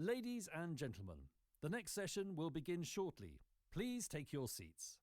Ladies and gentlemen, the next session will begin shortly. Please take your seats.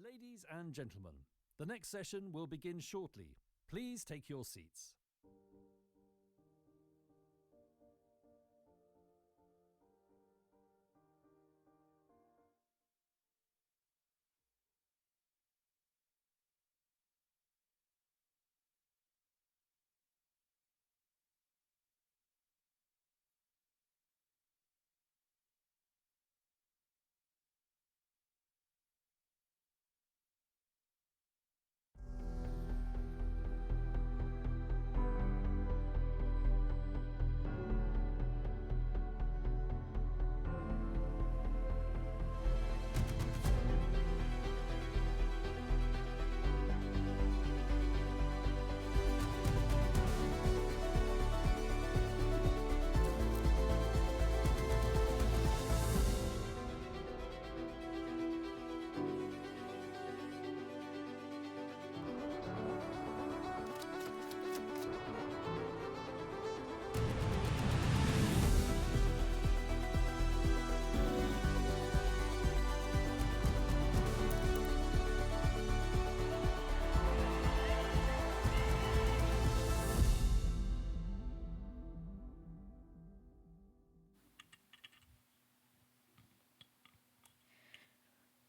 Ladies and gentlemen, the next session will begin shortly. Please take your seats.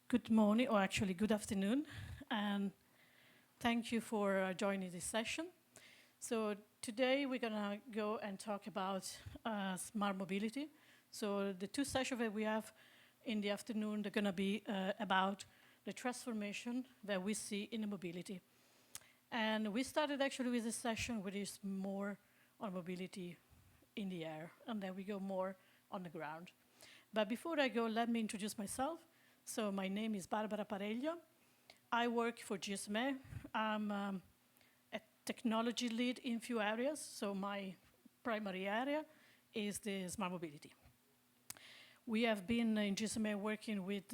Good morning, or actually good afternoon, and thank you for joining this session. So today we're gonna go and talk about smart mobility. So the two sessions that we have in the afternoon, they're gonna be about the transformation that we see in the mobility. And we started actually with a session which is more on mobility in the air, and then we go more on the ground. But before I go, let me introduce myself. So my name is Barbara Pareglio. I work for GSMA. I'm a technology lead in few areas. So my primary area is the smart mobility. We have been in GSMA working with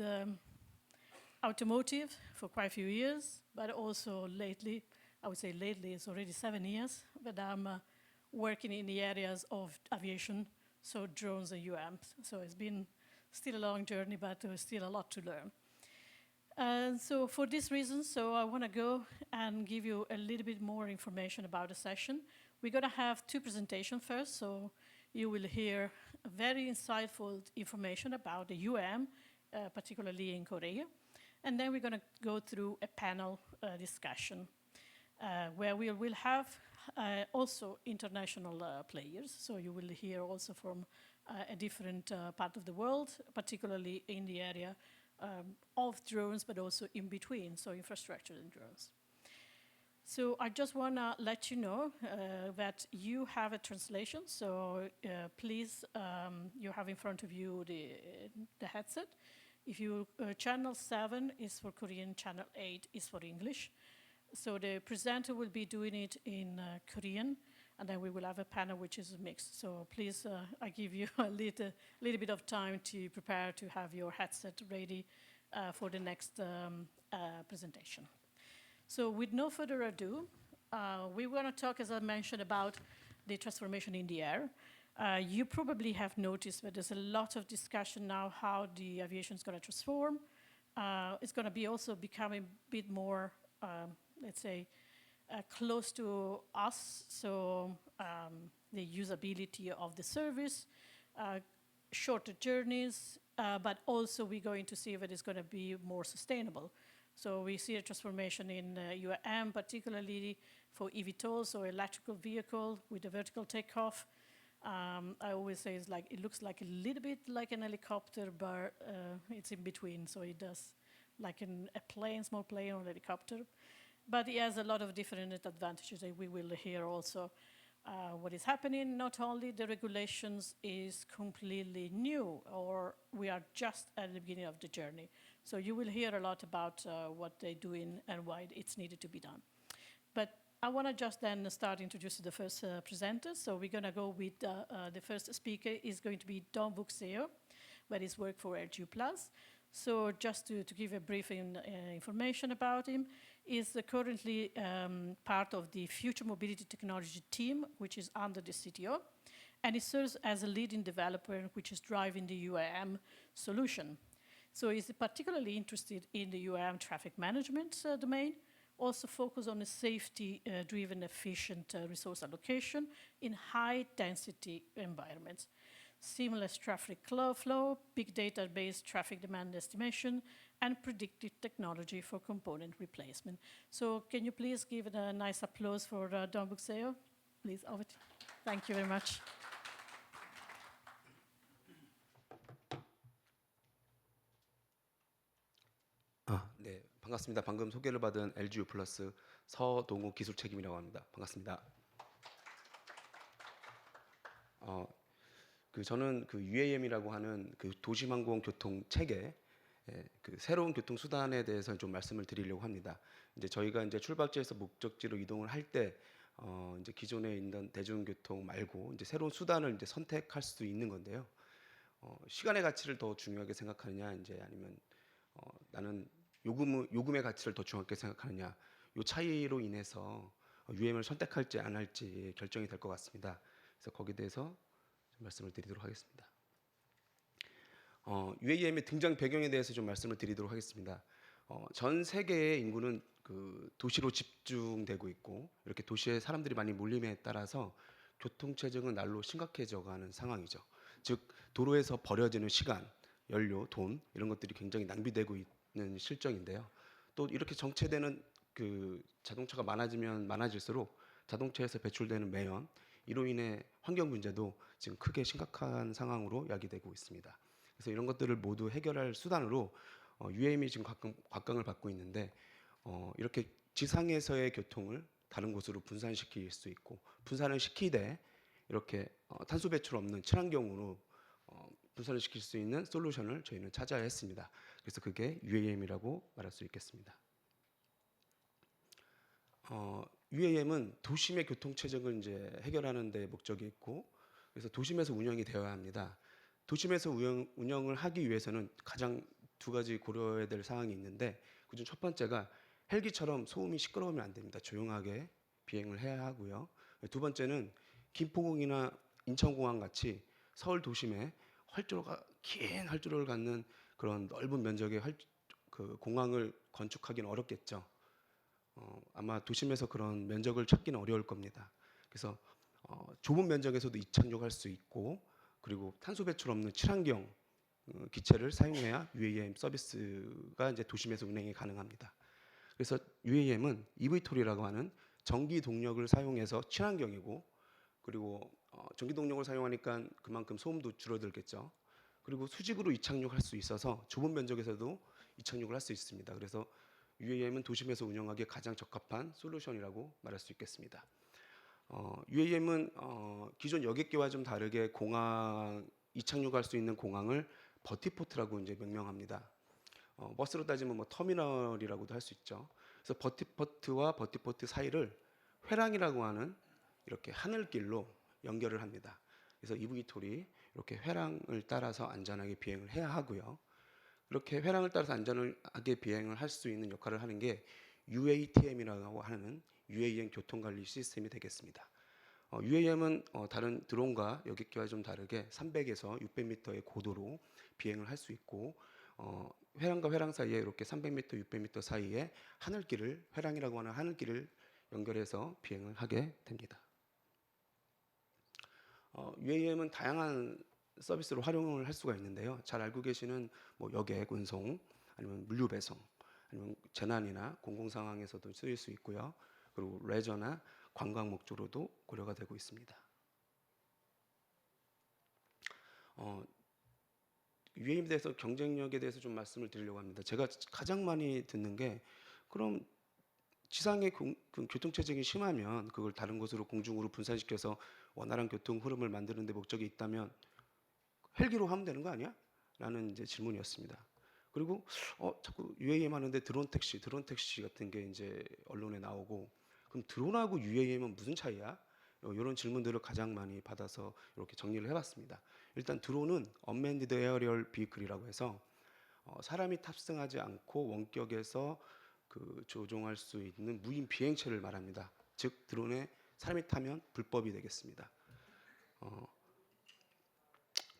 automotive for quite a few years, but also lately, I would say lately, it's already 7 years, but I'm working in the areas of aviation, so drones and UAMs. So it's been still a long journey, but still a lot to learn. And so for this reason, so I want to go and give you a little bit more information about the session. We're going to have two presentations first, so you will hear very insightful information about the UAM, particularly in Korea. And then we're going to go through a panel discussion where we will have also international players. So you will hear also from a different part of the world, particularly in the area of drones, but also in between, so infrastructure and drones. So I just want to let you know that you have a translation. So please, you have in front of you the headset. If you channel 7 is for Korean, channel 8 is for English. So the presenter will be doing it in Korean, and then we will have a panel which is mixed. So please, I give you a little bit of time to prepare to have your headset ready for the next presentation. So with no further ado, we want to talk, as I mentioned, about the transformation in the air. You probably have noticed that there's a lot of discussion now how the aviation is going to transform. It's going to be also becoming a bit more, let's say, close to us, so the usability of the service, shorter journeys, but also we're going to see that it's going to be more sustainable. So we see a transformation in UAM, particularly for eVTOL, so electrical vehicle with a vertical takeoff. I always say it's like, it looks like a little bit like an helicopter, but it's in between, so it does like a plane, small plane or helicopter. But it has a lot of different advantages that we will hear also what is happening. Not only the regulations is completely new, or we are just at the beginning of the journey. So you will hear a lot about what they're doing and why it's needed to be done. But I want to just then start introducing the first presenter. So we're going to go with the first speaker is going to be Don Vuxeo, that is work for LGU+. So just to give a brief information about him, is currently part of the Future Mobility Technology team, which is under the CTO, and he serves as a leading developer, which is driving the UAM solution. So he's particularly interested in the UAM traffic management domain, also focus on a safety-driven, efficient resource allocation in high-density environments. Seamless traffic flow, big data-based traffic demand estimation, and predictive technology for component replacement. So can you please give it a nice applause for Don Vuxeo? Please, over to you. Thank you very much. 네, 반갑습니다. 방금 소개를 받은 LGU 플러스 서동우 기술 책임이라고 합니다. 반갑습니다. 저는 UAM이라고 하는 도심항공 교통 체계, 새로운 교통 수단에 대해서 좀 말씀을 드리려고 합니다. 이제 저희가 이제 출발지에서 목적지로 이동을 할 때 이제 기존에 있는 대중교통 말고 이제 새로운 수단을 이제 선택할 수 있는 건데요. 시간의 가치를 더 중요하게 생각하느냐, 이제 아니면 나는 요금의 가치를 더 중요하게 생각하느냐, 이 차이로 인해서 UAM을 선택할지 안 할지 결정이 될 것 같습니다. 그래서 거기에 대해서 좀 말씀을 드리도록 하겠습니다. UAM의 등장 배경에 대해서 좀 말씀을 드리도록 하겠습니다. 전 세계의 인구는 도시로 집중되고 있고, 이렇게 도시에 사람들이 많이 몰림에 따라서 교통 체증은 날로 심각해져가는 상황이죠. 즉 도로에서 버려지는 시간, 연료, 돈 이런 것들이 굉장히 낭비되고 실정인데요. 또 이렇게 정체되는 그 자동차가 많아지면 많아질수록 자동차에서 배출되는 매연, 이로 인해 환경 문제도 지금 크게 심각한 상황으로 야기되고 있습니다. 그래서 이런 것들을 모두 해결할 수단으로 UAM이 지금 곽강을 받고 있는데, 이렇게 지상에서의 교통을 다른 곳으로 분산시킬 수 있고, 분산을 시키되 이렇게 탄소 배출 없는 친환경으로 분산을 시킬 수 있는 솔루션을 저희는 찾아야 했습니다. 그래서 그게 UAM이라고 말할 수 있겠습니다. UAM은 도심의 교통 체증을 이제 해결하는 데 목적이 있고, 그래서 도심에서 운영이 되어야 합니다. 도심에서 운영을 하기 위해서는 가장 두 가지 고려해야 될 사항이 있는데, 그중 첫 번째가 헬기처럼 소음이 시끄러우면 안 됩니다. 조용하게 비행을 해야 하고요. 두 번째는 김포공이나 인천공항 같이 서울 도심에 긴 활주로를 갖는 그런 넓은 면적의 그 공항을 건축하기는 어렵겠죠. 아마 도심에서 그런 면적을 찾기는 어려울 겁니다. 그래서 좁은 면적에서도 이착륙할 수 있고, 그리고 탄소 배출 없는 친환경 기체를 사용해야 UAM 서비스가 이제 도심에서 운행이 가능합니다. 그래서 UAM은 EV톨이라고 하는 전기 동력을 사용해서 친환경이고, 그리고 전기 동력을 사용하니까 그만큼 소음도 줄어들겠죠. 그리고 수직으로 이착륙할 수 있어서 좁은 면적에서도 이착륙을 할 수 있습니다. 그래서 UAM은 도심에서 운영하기에 가장 적합한 솔루션이라고 말할 수 있겠습니다. UAM은 기존 여객기와 좀 다르게 공항 이착륙할 수 있는 공항을 버티포트라고 이제 명명합니다. 버스로 따지면 뭐 터미널이라고도 할 수 있죠. 그래서 버티포트와 버티포트 사이를 회랑이라고 하는 이렇게 하늘길로 연결을 합니다. 그래서 EV톨이 이렇게 회랑을 따라서 안전하게 비행을 해야 하고요. 이렇게 회랑을 따라서 안전하게 비행을 할 수 있는 역할을 하는 게 UATM이라고 하는 UAM 교통관리 시스템이 되겠습니다. UAM은 다른 드론과 여객기와 좀 다르게 300에서 600m의 고도로 비행을 할 수 있고, 회랑과 회랑 사이에 이렇게 300m, 600m 사이에 하늘길을, 회랑이라고 하는 하늘길을 연결해서 비행을 하게 됩니다. UAM은 다양한 서비스로 활용을 할 수가 있는데요. 잘 알고 계시는 뭐 여객, 운송, 아니면 물류 배송, 아니면 재난이나 공공 상황에서도 쓰일 수 있고요. 그리고 레저나 관광 목적으로도 고려가 되고 있습니다. UAM에 대해서 경쟁력에 대해서 좀 말씀을 드리려고 합니다. 제가 가장 많이 듣는 게, 그럼 지상의 교통 체증이 심하면 그걸 다른 곳으로 공중으로 분산시켜서 원활한 교통 흐름을 만드는 데 목적이 있다면 헬기로 하면 되는 거 아니야? 라는 이제 질문이었습니다. 그리고 자꾸 UAM 하는데 드론 택시 같은 게 이제 언론에 나오고, 그럼 드론하고 UAM은 무슨 차이야? 이런 질문들을 가장 많이 받아서 이렇게 정리를 해봤습니다. 일단 드론은 Unmanned Aerial Vehicle이라고 해서 사람이 탑승하지 않고 원격에서 그 조종할 수 있는 무인 비행체를 말합니다. 즉 드론에 사람이 타면 불법이 되겠습니다.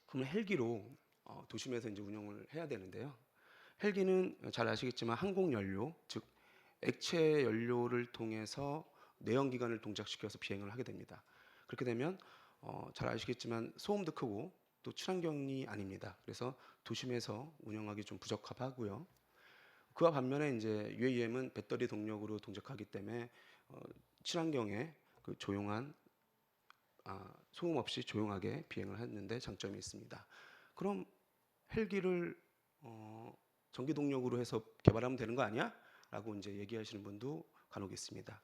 그러면 헬기로 도심에서 이제 운영을 해야 되는데요. 헬기는 잘 아시겠지만 항공 연료, 즉 액체 연료를 통해서 내연기관을 동작시켜서 비행을 하게 됩니다. 그렇게 되면 잘 아시겠지만 소음도 크고 또 친환경이 아닙니다. 그래서 도심에서 운영하기 좀 부적합하고요. 그와 반면에 이제 UAM은 배터리 동력으로 동작하기 때문에 친환경에 그 조용한 소음 없이 조용하게 비행을 하는데 장점이 있습니다. 그럼 헬기를 전기 동력으로 해서 개발하면 되는 거 아니야? 라고 이제 얘기하시는 분도 간혹 있습니다.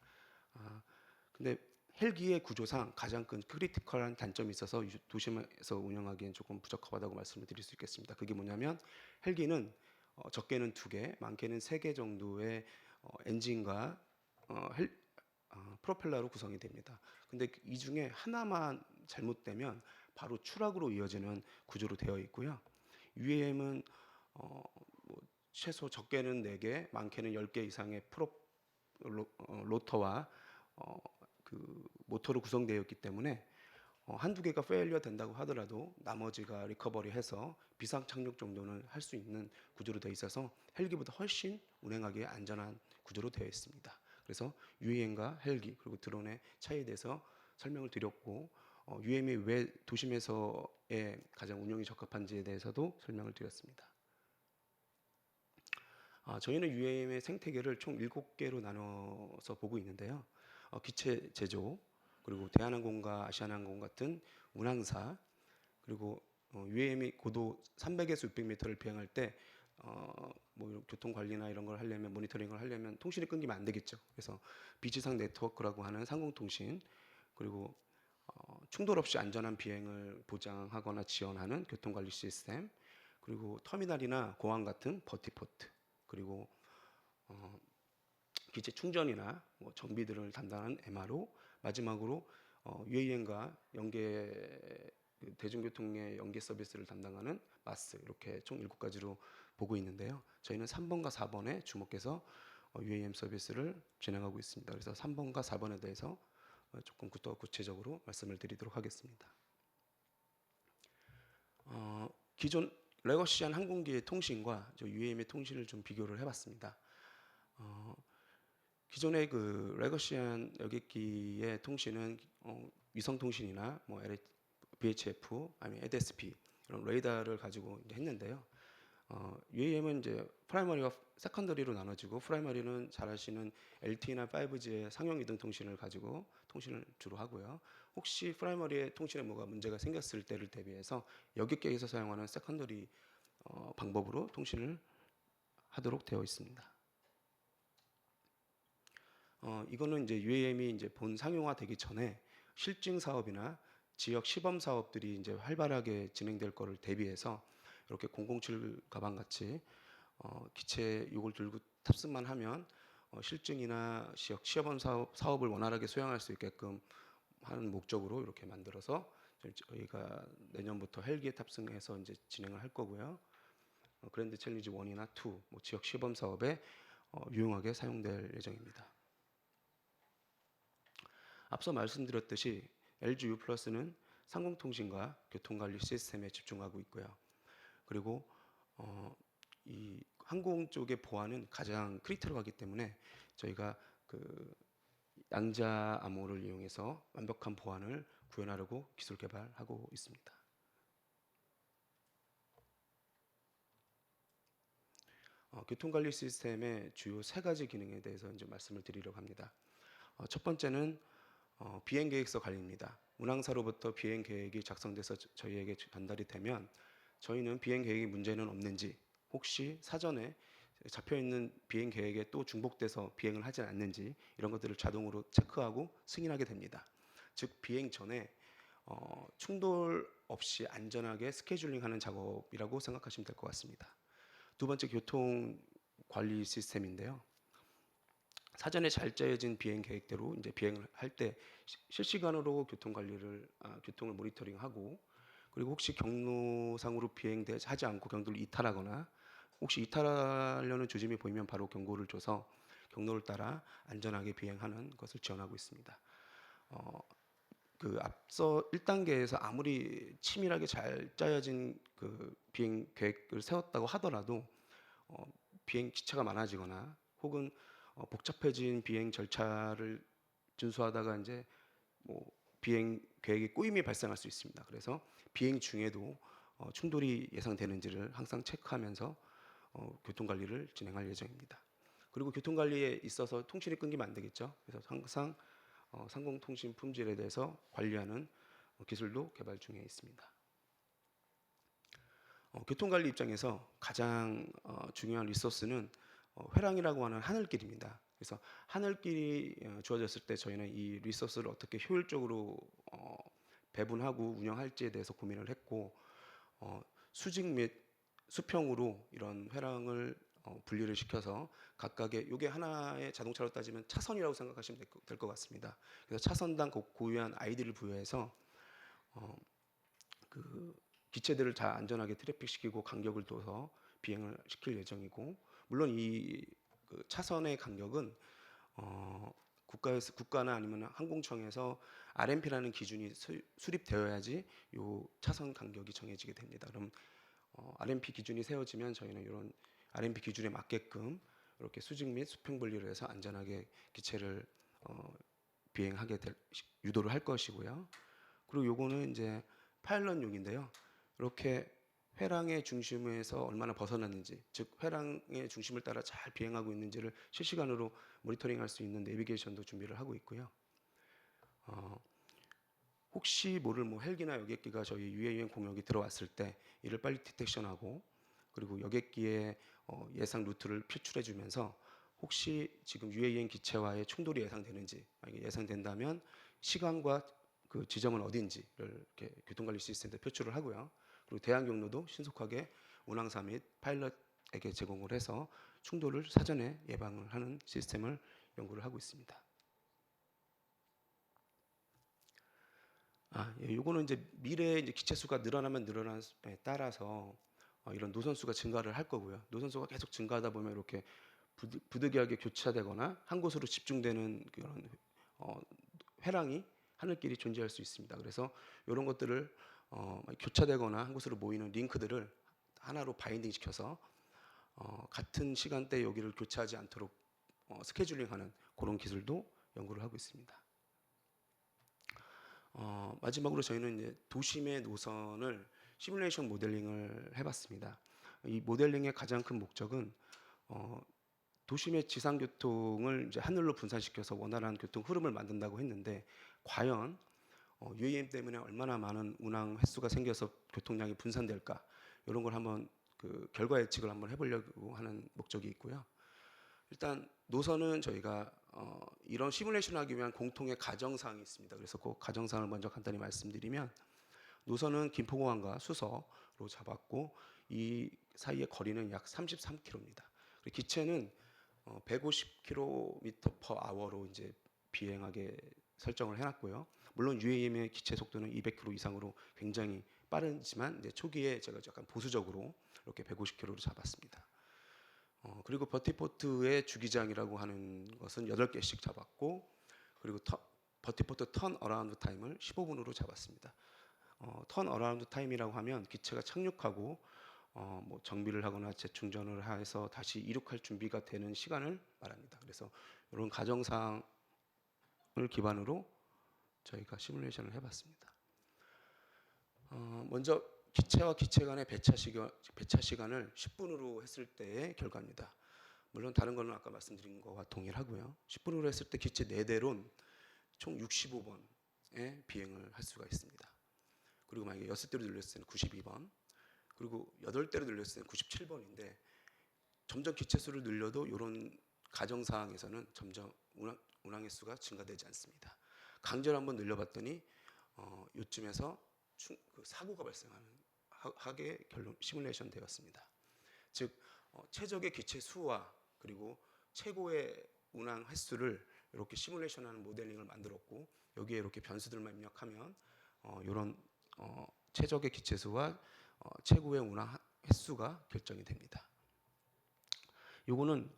근데 헬기의 구조상 가장 큰 크리티컬한 단점이 있어서 도심에서 운영하기엔 조금 부적합하다고 말씀을 드릴 수 있겠습니다. 그게 뭐냐면 헬기는 적게는 2개, 많게는 3개 정도의 엔진과 프로펠러로 구성이 됩니다. 근데 이 중에 하나만 잘못되면 바로 추락으로 이어지는 구조로 되어 있고요. UAM은 최소 적게는 4개, 많게는 10개 이상의 로터와 그 모터로 구성되어 있기 때문에 한두 개가 페일리어 된다고 하더라도 나머지가 리커버리해서 비상 착륙 정도는 할 수 있는 구조로 되어 있어서 헬기보다 훨씬 운행하기에 안전한 구조로 되어 있습니다. 그래서 UAM과 헬기 그리고 드론의 차이에 대해서 설명을 드렸고, UAM이 왜 도심에서의 가장 운영이 적합한지에 대해서도 설명을 드렸습니다. 저희는 UAM의 생태계를 총 7개로 나눠서 보고 있는데요. 기체 제조, 그리고 대한항공과 아시아나항공 같은 운항사, 그리고 UAM이 고도 300에서 600m를 비행할 때 뭐 교통 관리나 이런 걸 하려면, 모니터링을 하려면 통신이 끊기면 안 되겠죠. 그래서 비지상 네트워크라고 하는 상공통신, 그리고 충돌 없이 안전한 비행을 보장하거나 지원하는 교통관리 시스템, 그리고 터미널이나 공항 같은 버티포트, 그리고 기체 충전이나 뭐 정비들을 담당하는 MRO, 마지막으로 UAM과 연계 대중교통의 연계 서비스를 담당하는 마스, 이렇게 총 7가지로 보고 있는데요. 저희는 3번과 4번에 주목해서 UAM 서비스를 진행하고 있습니다. 그래서 3번과 4번에 대해서 조금 더 구체적으로 말씀을 드리도록 하겠습니다. 기존 레거시한 항공기의 통신과 UAM의 통신을 좀 비교를 해봤습니다. 기존의 그 레거시한 여객기의 통신은 위성 통신이나 뭐 VHF 아니면 ADS-B 이런 레이더를 가지고 이제 했는데요. UAM은 이제 프라이머리와 세컨더리로 나눠지고, 프라이머리는 잘 아시는 LTE나 5G의 상용 이동 통신을 가지고 통신을 주로 하고요. 혹시 프라이머리의 통신에 뭐가 문제가 생겼을 때를 대비해서 여객기에서 사용하는 세컨더리 방법으로 통신을 하도록 되어 있습니다. 이거는 이제 UAM이 이제 본 상용화되기 전에 실증 사업이나 지역 시범 사업들이 이제 활발하게 진행될 거를 대비해서 이렇게 007 가방 같이 기체 요걸 들고 탑승만 하면 실증이나 지역 시범 사업을 원활하게 수행할 수 있게끔 하는 목적으로 이렇게 만들어서 저희가 내년부터 헬기에 탑승해서 이제 진행을 할 거고요. 그랜드 챌린지 1이나 2, 뭐 지역 시범 사업에 유용하게 사용될 예정입니다. 앞서 말씀드렸듯이 LG U+는 상공통신과 교통관리 시스템에 집중하고 있고요. 그리고 이 항공 쪽의 보안은 가장 크리티컬하기 때문에 저희가 그 양자 암호를 이용해서 완벽한 보안을 구현하려고 기술 개발하고 있습니다. 교통관리 시스템의 주요 3가지 기능에 대해서 이제 말씀을 드리려고 합니다. 첫 번째는 비행 계획서 관리입니다. 운항사로부터 비행 계획이 작성돼서 저희에게 전달이 되면 저희는 비행 계획에 문제는 없는지, 혹시 사전에 잡혀 있는 비행 계획에 또 중복돼서 비행을 하지 않는지 이런 것들을 자동으로 체크하고 승인하게 됩니다. 즉 비행 전에 충돌 없이 안전하게 스케줄링하는 작업이라고 생각하시면 될 것 같습니다. 두 번째, 교통 관리 시스템인데요. 사전에 잘 짜여진 비행 계획대로 이제 비행을 할 때 실시간으로 교통을 모니터링하고, 그리고 혹시 경로상으로 비행하지 않고 경로를 이탈하거나 혹시 이탈하려는 조짐이 보이면 바로 경고를 줘서 경로를 따라 안전하게 비행하는 것을 지원하고 있습니다. 그 앞서 1단계에서 아무리 치밀하게 잘 짜여진 그 비행 계획을 세웠다고 하더라도 비행 기차가 많아지거나 혹은 복잡해진 비행 절차를 준수하다가 이제 뭐 비행 계획에 꼬임이 발생할 수 있습니다. 그래서 비행 중에도 충돌이 예상되는지를 항상 체크하면서 교통관리를 진행할 예정입니다. 그리고 교통관리에 있어서 통신이 끊기면 안 되겠죠. 그래서 항상 상공통신 품질에 대해서 관리하는 기술도 개발 중에 있습니다. 교통관리 입장에서 가장 중요한 리소스는 회랑이라고 하는 하늘길입니다. 그래서 하늘길이 주어졌을 때 저희는 이 리소스를 어떻게 효율적으로 배분하고 운영할지에 대해서 고민을 했고, 수직 및 수평으로 이런 회랑을 분리를 시켜서 각각의, 이게 하나의 자동차로 따지면 차선이라고 생각하시면 될 것 같습니다. 그래서 차선당 고유한 아이디를 부여해서 그 기체들을 다 안전하게 트래픽시키고 간격을 둬서 비행을 시킬 예정이고, 물론 그 차선의 간격은 국가나 아니면 항공청에서 RMP라는 기준이 수립되어야지 이 차선 간격이 정해지게 됩니다. 그럼 RMP 기준이 세워지면 저희는 이런 RMP 기준에 맞게끔 이렇게 수직 및 수평 분리를 해서 안전하게 기체를 비행하게 유도를 할 것이고요. 그리고 요거는 이제 파일럿용인데요. 이렇게 회랑의 중심에서 얼마나 벗어났는지, 즉 회랑의 중심을 따라 잘 비행하고 있는지를 실시간으로 모니터링할 수 있는 내비게이션도 준비를 하고 있고요. 혹시 모를 뭐 헬기나 여객기가 저희 UAM 공역이 들어왔을 때 이를 빨리 디텍션하고, 그리고 여객기의 예상 루트를 표출해주면서 혹시 지금 UAM 기체와의 충돌이 예상되는지, 만약에 예상된다면 시간과 그 지점은 어딘지를 이렇게 교통관리 시스템에 표출을 하고요. 그리고 대항 경로도 신속하게 운항사 및 파일럿에게 제공을 해서 충돌을 사전에 예방을 하는 시스템을 연구를 하고 있습니다. 요거는 이제 미래에 이제 기체 수가 늘어나면 늘어남에 따라서 이런 노선 수가 증가를 할 거고요. 노선 수가 계속 증가하다 보면 이렇게 부득이하게 교차되거나 한 곳으로 집중되는 그런 회랑이 하늘길이 존재할 수 있습니다. 그래서 이런 것들을 교차되거나 한 곳으로 모이는 링크들을 하나로 바인딩 시켜서 같은 시간대에 여기를 교차하지 않도록 스케줄링하는 그런 기술도 연구를 하고 있습니다. 마지막으로 저희는 이제 도심의 노선을 시뮬레이션 모델링을 해봤습니다. 이 모델링의 가장 큰 목적은 도심의 지상 교통을 이제 하늘로 분산시켜서 원활한 교통 흐름을 만든다고 했는데, 과연 UAM 때문에 얼마나 많은 운항 횟수가 생겨서 교통량이 분산될까, 이런 걸 한번 그 결과 예측을 한번 해보려고 하는 목적이 있고요. 일단 노선은 저희가 이런 시뮬레이션을 하기 위한 공통의 가정사항이 있습니다. 그래서 그 가정사항을 먼저 간단히 말씀드리면, 노선은 김포공항과 수서로 잡았고 이 사이의 거리는 약 33km입니다. 기체는 150km/h로 이제 비행하게 설정을 해놨고요. 물론 UAM의 기체 속도는 200km 이상으로 굉장히 빠르지만 이제 초기에 제가 약간 보수적으로 이렇게 150km로 잡았습니다. 그리고 버티포트의 주기장이라고 하는 것은 8개씩 잡았고, 그리고 버티포트 턴 어라운드 타임을 15분으로 잡았습니다. 턴 어라운드 타임이라고 하면 기체가 착륙하고 뭐 정비를 하거나 재충전을 해서 다시 이륙할 준비가 되는 시간을 말합니다. 그래서 이런 가정사항을 기반으로 저희가 시뮬레이션을 해봤습니다. 먼저 기체와 기체 간의 배차 시간을 10분으로 했을 때의 결과입니다. 물론 다른 거는 아까 말씀드린 거와 동일하고요. 10분으로 했을 때 기체 4대론 총 65번의 비행을 할 수가 있습니다. 그리고 만약에 6대로 늘렸을 때는 92번, 그리고 8대로 늘렸을 때는 97번인데 점점 기체 수를 늘려도 이런 가정 상황에서는 점점 운항 횟수가 증가되지 않습니다. 강제로 한번 늘려봤더니 요쯤에서 그 사고가 발생하게 시뮬레이션 되었습니다. 즉 최적의 기체 수와 그리고 최고의 운항 횟수를 이렇게 시뮬레이션하는 모델링을 만들었고, 여기에 이렇게 변수들만 입력하면 이런 최적의 기체 수와 최고의 운항 횟수가 결정이 됩니다. 요거는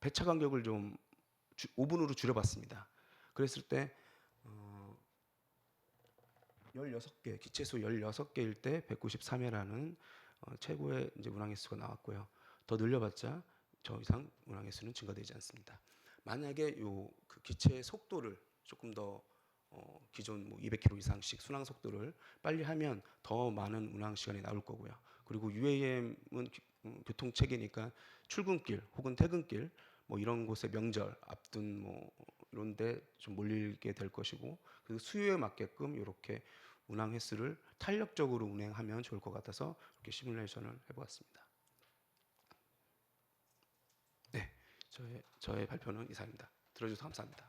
배차 간격을 좀 5분으로 줄여봤습니다. 그랬을 때 16개, 기체수 16개일 때 193회라는 최고의 이제 운항 횟수가 나왔고요. 더 늘려봤자 저 이상 운항 횟수는 증가되지 않습니다. 만약에 그 기체의 속도를 조금 더 기존 뭐 200km 이상씩 순항 속도를 빨리 하면 더 많은 운항 시간이 나올 거고요. 그리고 UAM은 교통체계니까 출근길 혹은 퇴근길 뭐 이런 곳에 명절 앞둔 뭐 이런데 좀 몰리게 될 것이고, 그 수요에 맞게끔 이렇게 운항 횟수를 탄력적으로 운행하면 좋을 것 같아서 이렇게 시뮬레이션을 해보았습니다. 네, 저의 발표는 이상입니다. 들어주셔서 감사합니다.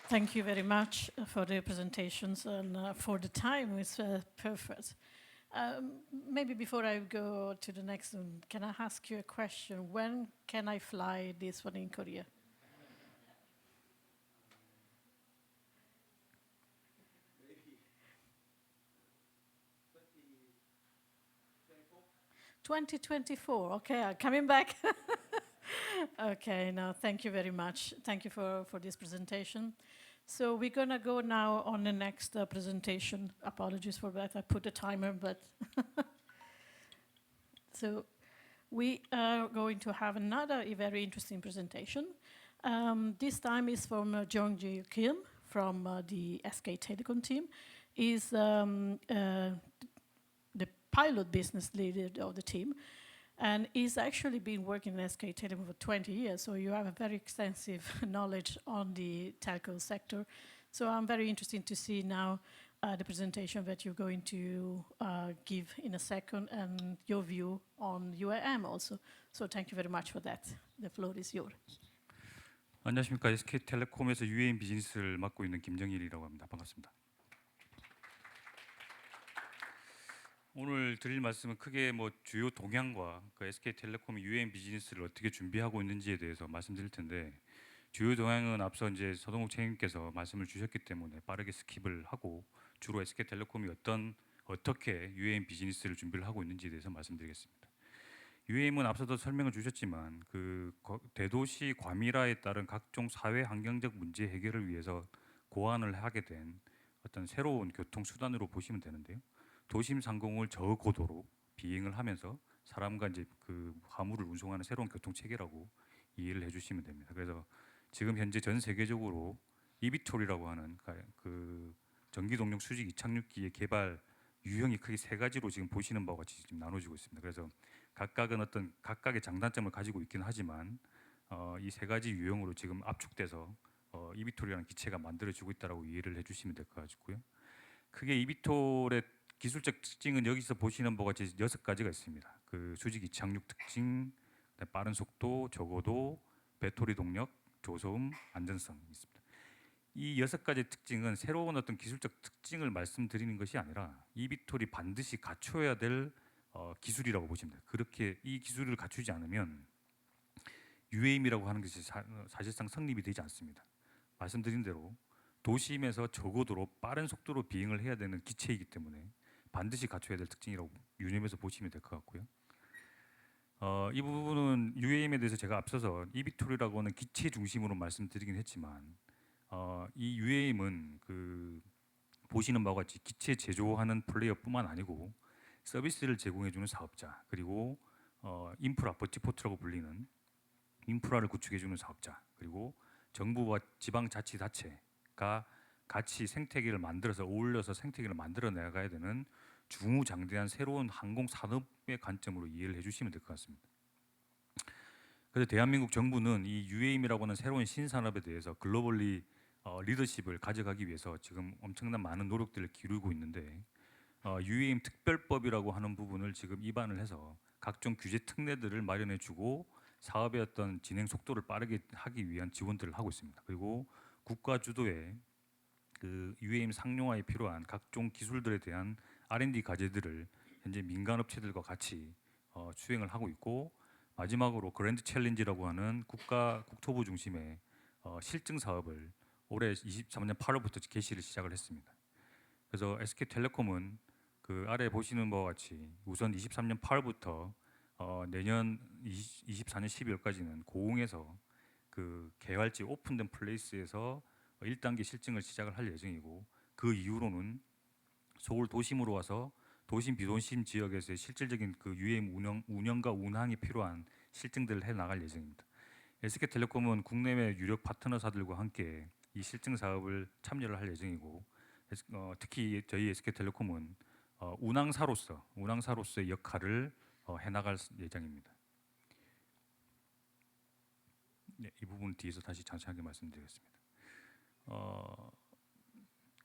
Thank you very much for the presentations and for the time. It's perfect. Maybe before I go to the next one, can I ask you a question? When can I fly this one in Korea? Maybe 2024. Okay, I'm coming back. Okay, now thank you very much. Thank you for this presentation. So we're going to go now on the next presentation. Apologies for that. I put a timer, but so we are going to have another very interesting presentation. This time is from Jong-ji Kim from the SK Telecom team. He's pilot business leader of the team. And he's actually been working in SK Telecom for 20 years, so you have a very extensive knowledge on the telco sector. So I'm very interested to see now the presentation that you're going to give in a second and your view on UAM also. So thank you very much for that. The floor is yours. 안녕하십니까. SK텔레콤에서 UAM 비즈니스를 맡고 있는 김정일이라고 합니다. 반갑습니다. 오늘 드릴 말씀은 크게 주요 동향과 그 SK텔레콤이 UAM 비즈니스를 어떻게 준비하고 있는지에 대해서 말씀드릴 텐데, 주요 동향은 앞서 이제 서동욱 책임께서 말씀을 주셨기 때문에 빠르게 스킵을 하고 주로 SK텔레콤이 어떻게 UAM 비즈니스를 준비를 하고 있는지에 대해서 말씀드리겠습니다. UAM은 앞서도 설명을 주셨지만 그 대도시 과밀화에 따른 각종 사회 환경적 문제 해결을 위해서 고안을 하게 된 어떤 새로운 교통 수단으로 보시면 되는데요. 도심 상공을 저고도로 비행을 하면서 사람과 이제 그 화물을 운송하는 새로운 교통 체계라고 이해를 해주시면 됩니다. 그래서 지금 현재 전 세계적으로 eVTOL이라고 하는 그 전기 동력 수직 이착륙기의 개발 유형이 크게 세 가지로 지금 보시는 바와 같이 지금 나눠지고 있습니다. 그래서 각각은 어떤 각각의 장단점을 가지고 있기는 하지만 이 세 가지 유형으로 지금 압축돼서 eVTOL이라는 기체가 만들어지고 있다라고 이해를 해주시면 될 것 같고요. 크게 eVTOL의 기술적 특징은 여기서 보시는 바와 같이 6가지가 있습니다. 그 수직 이착륙 특징, 빠른 속도, 저고도, 배터리 동력, 조소음, 안전성이 있습니다. 이 6가지 특징은 새로운 어떤 기술적 특징을 말씀드리는 것이 아니라 eVTOL이 반드시 갖춰야 될 기술이라고 보시면 돼요. 그렇게 이 기술을 갖추지 않으면 UAM이라고 하는 것이 사실상 성립이 되지 않습니다. 말씀드린 대로 도심에서 저고도로 빠른 속도로 비행을 해야 되는 기체이기 때문에 반드시 갖춰야 될 특징이라고 유념해서 보시면 될 것 같고요. 이 부분은 UAM에 대해서 제가 앞서서 eVTOL이라고 하는 기체 중심으로 말씀드리긴 했지만 이 UAM은 그 보시는 바와 같이 기체 제조하는 플레이어뿐만 아니고 서비스를 제공해주는 사업자, 그리고 인프라, 버티포트라고 불리는 인프라를 구축해주는 사업자, 그리고 정부와 지방자치단체가 같이 생태계를 만들어서 어울려서 생태계를 만들어 나가야 되는 중우장대한 새로운 항공산업의 관점으로 이해를 해주시면 될 것 같습니다. 그래서 대한민국 정부는 이 UAM이라고 하는 새로운 신산업에 대해서 글로벌리 리더십을 가져가기 위해서 지금 엄청난 많은 노력들을 기울이고 있는데 UAM 특별법이라고 하는 부분을 지금 입안을 해서 각종 규제 특례들을 마련해주고 사업의 어떤 진행 속도를 빠르게 하기 위한 지원들을 하고 있습니다. 그리고 국가 주도의 그 UAM 상용화에 필요한 각종 기술들에 대한 R&D 과제들을 현재 민간 업체들과 같이 수행을 하고 있고, 마지막으로 그랜드 챌린지라고 하는 국토부 중심의 실증 사업을 올해 23년 8월부터 개시를 시작을 했습니다. 그래서 SK텔레콤은 그 아래 보시는 바와 같이 우선 23년 8월부터 내년 24년 12월까지는 고흥에서 그 개발지 오픈된 플레이스에서 1단계 실증을 시작을 할 예정이고, 그 이후로는 서울 도심으로 와서 도심 비도심 지역에서의 실질적인 그 UAM 운영과 운항이 필요한 실증들을 해 나갈 예정입니다. SK텔레콤은 국내외 유력 파트너사들과 함께 이 실증 사업을 참여를 할 예정이고, 특히 저희 SK텔레콤은 운항사로서의 역할을 해나갈 예정입니다. 네, 이 부분 뒤에서 다시 자세하게 말씀드리겠습니다.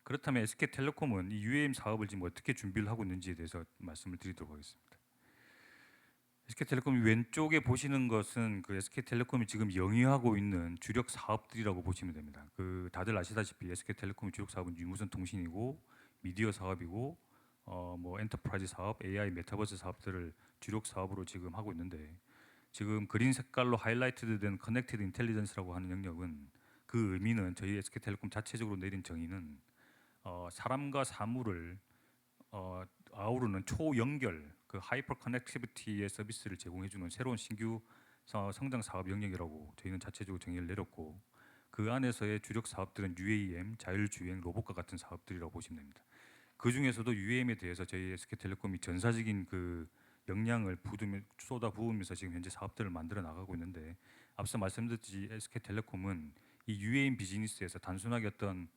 그렇다면 SK텔레콤은 이 UAM 사업을 지금 어떻게 준비를 하고 있는지에 대해서 말씀을 드리도록 하겠습니다. SK텔레콤이 왼쪽에 보시는 것은 그 SK텔레콤이 지금 영위하고 있는 주력 사업들이라고 보시면 됩니다. 그 다들 아시다시피 SK텔레콤의 주력 사업은 유무선 통신이고 미디어 사업이고 엔터프라이즈 사업, AI 메타버스 사업들을 주력 사업으로 지금 하고 있는데, 지금 그린 색깔로 하이라이트된 커넥티드 인텔리전스라고 하는 영역은 그 의미는 저희 SK텔레콤 자체적으로 내린 정의는 사람과 사물을 아우르는 초연결 그 하이퍼 커넥티비티의 서비스를 제공해주는 새로운 신규 성장 사업 영역이라고 저희는 자체적으로 정의를 내렸고, 그 안에서의 주력 사업들은 UAM, 자율주행, 로봇과 같은 사업들이라고 보시면 됩니다. 그 중에서도 UAM에 대해서 저희 SK텔레콤이 전사적인 그 역량을 쏟아 부으면서 지금 현재 사업들을 만들어 나가고 있는데, 앞서 말씀드렸듯이 SK텔레콤은 이 UAM 비즈니스에서 단순하게 어떤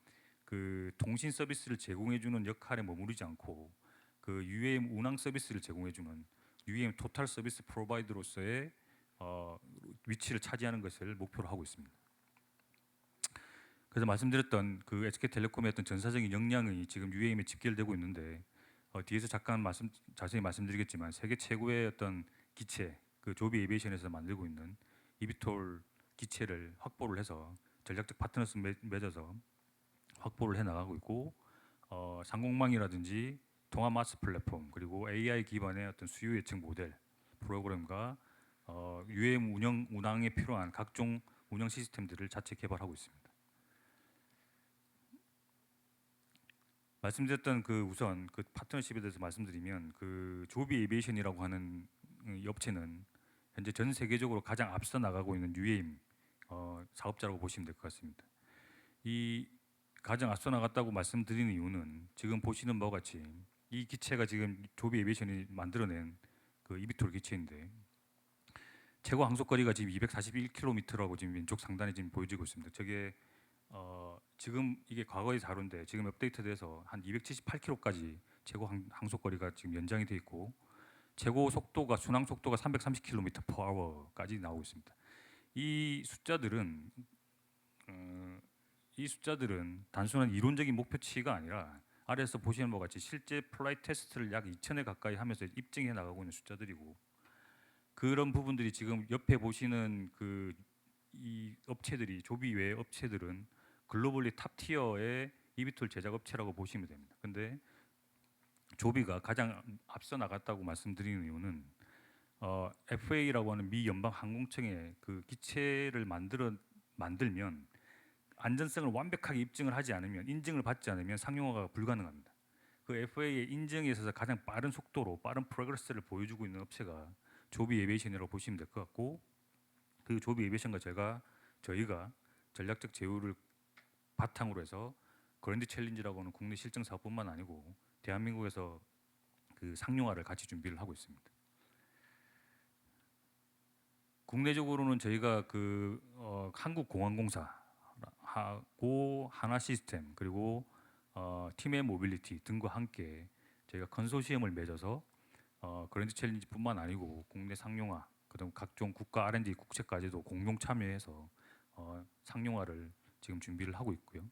그 통신 서비스를 제공해주는 역할에 머무르지 않고 그 UAM 운항 서비스를 제공해주는 UAM 토탈 서비스 프로바이더로서의 위치를 차지하는 것을 목표로 하고 있습니다. 그래서 말씀드렸던 그 SK텔레콤의 어떤 전사적인 역량이 지금 UAM에 집결되고 있는데 뒤에서 잠깐 자세히 말씀드리겠지만 세계 최고의 어떤 기체, 그 조비 에비에이션에서 만들고 있는 이비톨 기체를 확보를 해서 전략적 파트너스 맺어서 확보를 해 나가고 있고 상공망이라든지 통합 마스 플랫폼 그리고 AI 기반의 어떤 수요 예측 모델 프로그램과 UAM 운항에 필요한 각종 운영 시스템들을 자체 개발하고 있습니다. 말씀드렸던 그 우선 그 파트너십에 대해서 말씀드리면 그 조비 에비에이션이라고 하는 이 업체는 현재 전 세계적으로 가장 앞서 나가고 있는 UAM 사업자라고 보시면 될 것 같습니다. 이 가장 앞서 나갔다고 말씀드리는 이유는 지금 보시는 바와 같이 이 기체가 지금 조비 에비에이션이 만들어낸 그 이비톨 기체인데 최고 항속거리가 지금 241km라고 지금 왼쪽 상단에 지금 보여지고 있습니다. 저게 지금 이게 과거의 자료인데 지금 업데이트돼서 한 278km까지 최고 항속거리가 지금 연장이 돼 있고 최고 속도가 순항 속도가 330km/h까지 나오고 있습니다. 이 숫자들은 단순한 이론적인 목표치가 아니라 아래에서 보시는 것 같이 실제 플라이 테스트를 약 2,000회 가까이 하면서 입증해 나가고 있는 숫자들이고 그런 부분들이 지금 옆에 보시는 이 업체들이 조비 외의 업체들은 글로벌리 탑 티어의 이비톨 제작 업체라고 보시면 됩니다. 근데 조비가 가장 앞서 나갔다고 말씀드리는 이유는 FAA라고 하는 미 연방 항공청의 그 기체를 만들면 안전성을 완벽하게 입증을 하지 않으면 인증을 받지 않으면 상용화가 불가능합니다. 그 FAA의 인증에 있어서 가장 빠른 속도로 빠른 프로그레스를 보여주고 있는 업체가 조비 에비에이션이라고 보시면 될 것 같고 그 조비 에비에이션과 저희가 전략적 제휴를 바탕으로 해서 그랜드 챌린지라고 하는 국내 실증 사업뿐만 아니고 대한민국에서 그 상용화를 같이 준비를 하고 있습니다. 국내적으로는 저희가 한국공항공사하고 하나시스템 그리고 팀의 모빌리티 등과 함께 저희가 컨소시엄을 맺어서 그랜드 챌린지뿐만 아니고 국내 상용화 그다음 각종 국가 R&D 국책까지도 공동 참여해서 상용화를 지금 준비를 하고 있고요.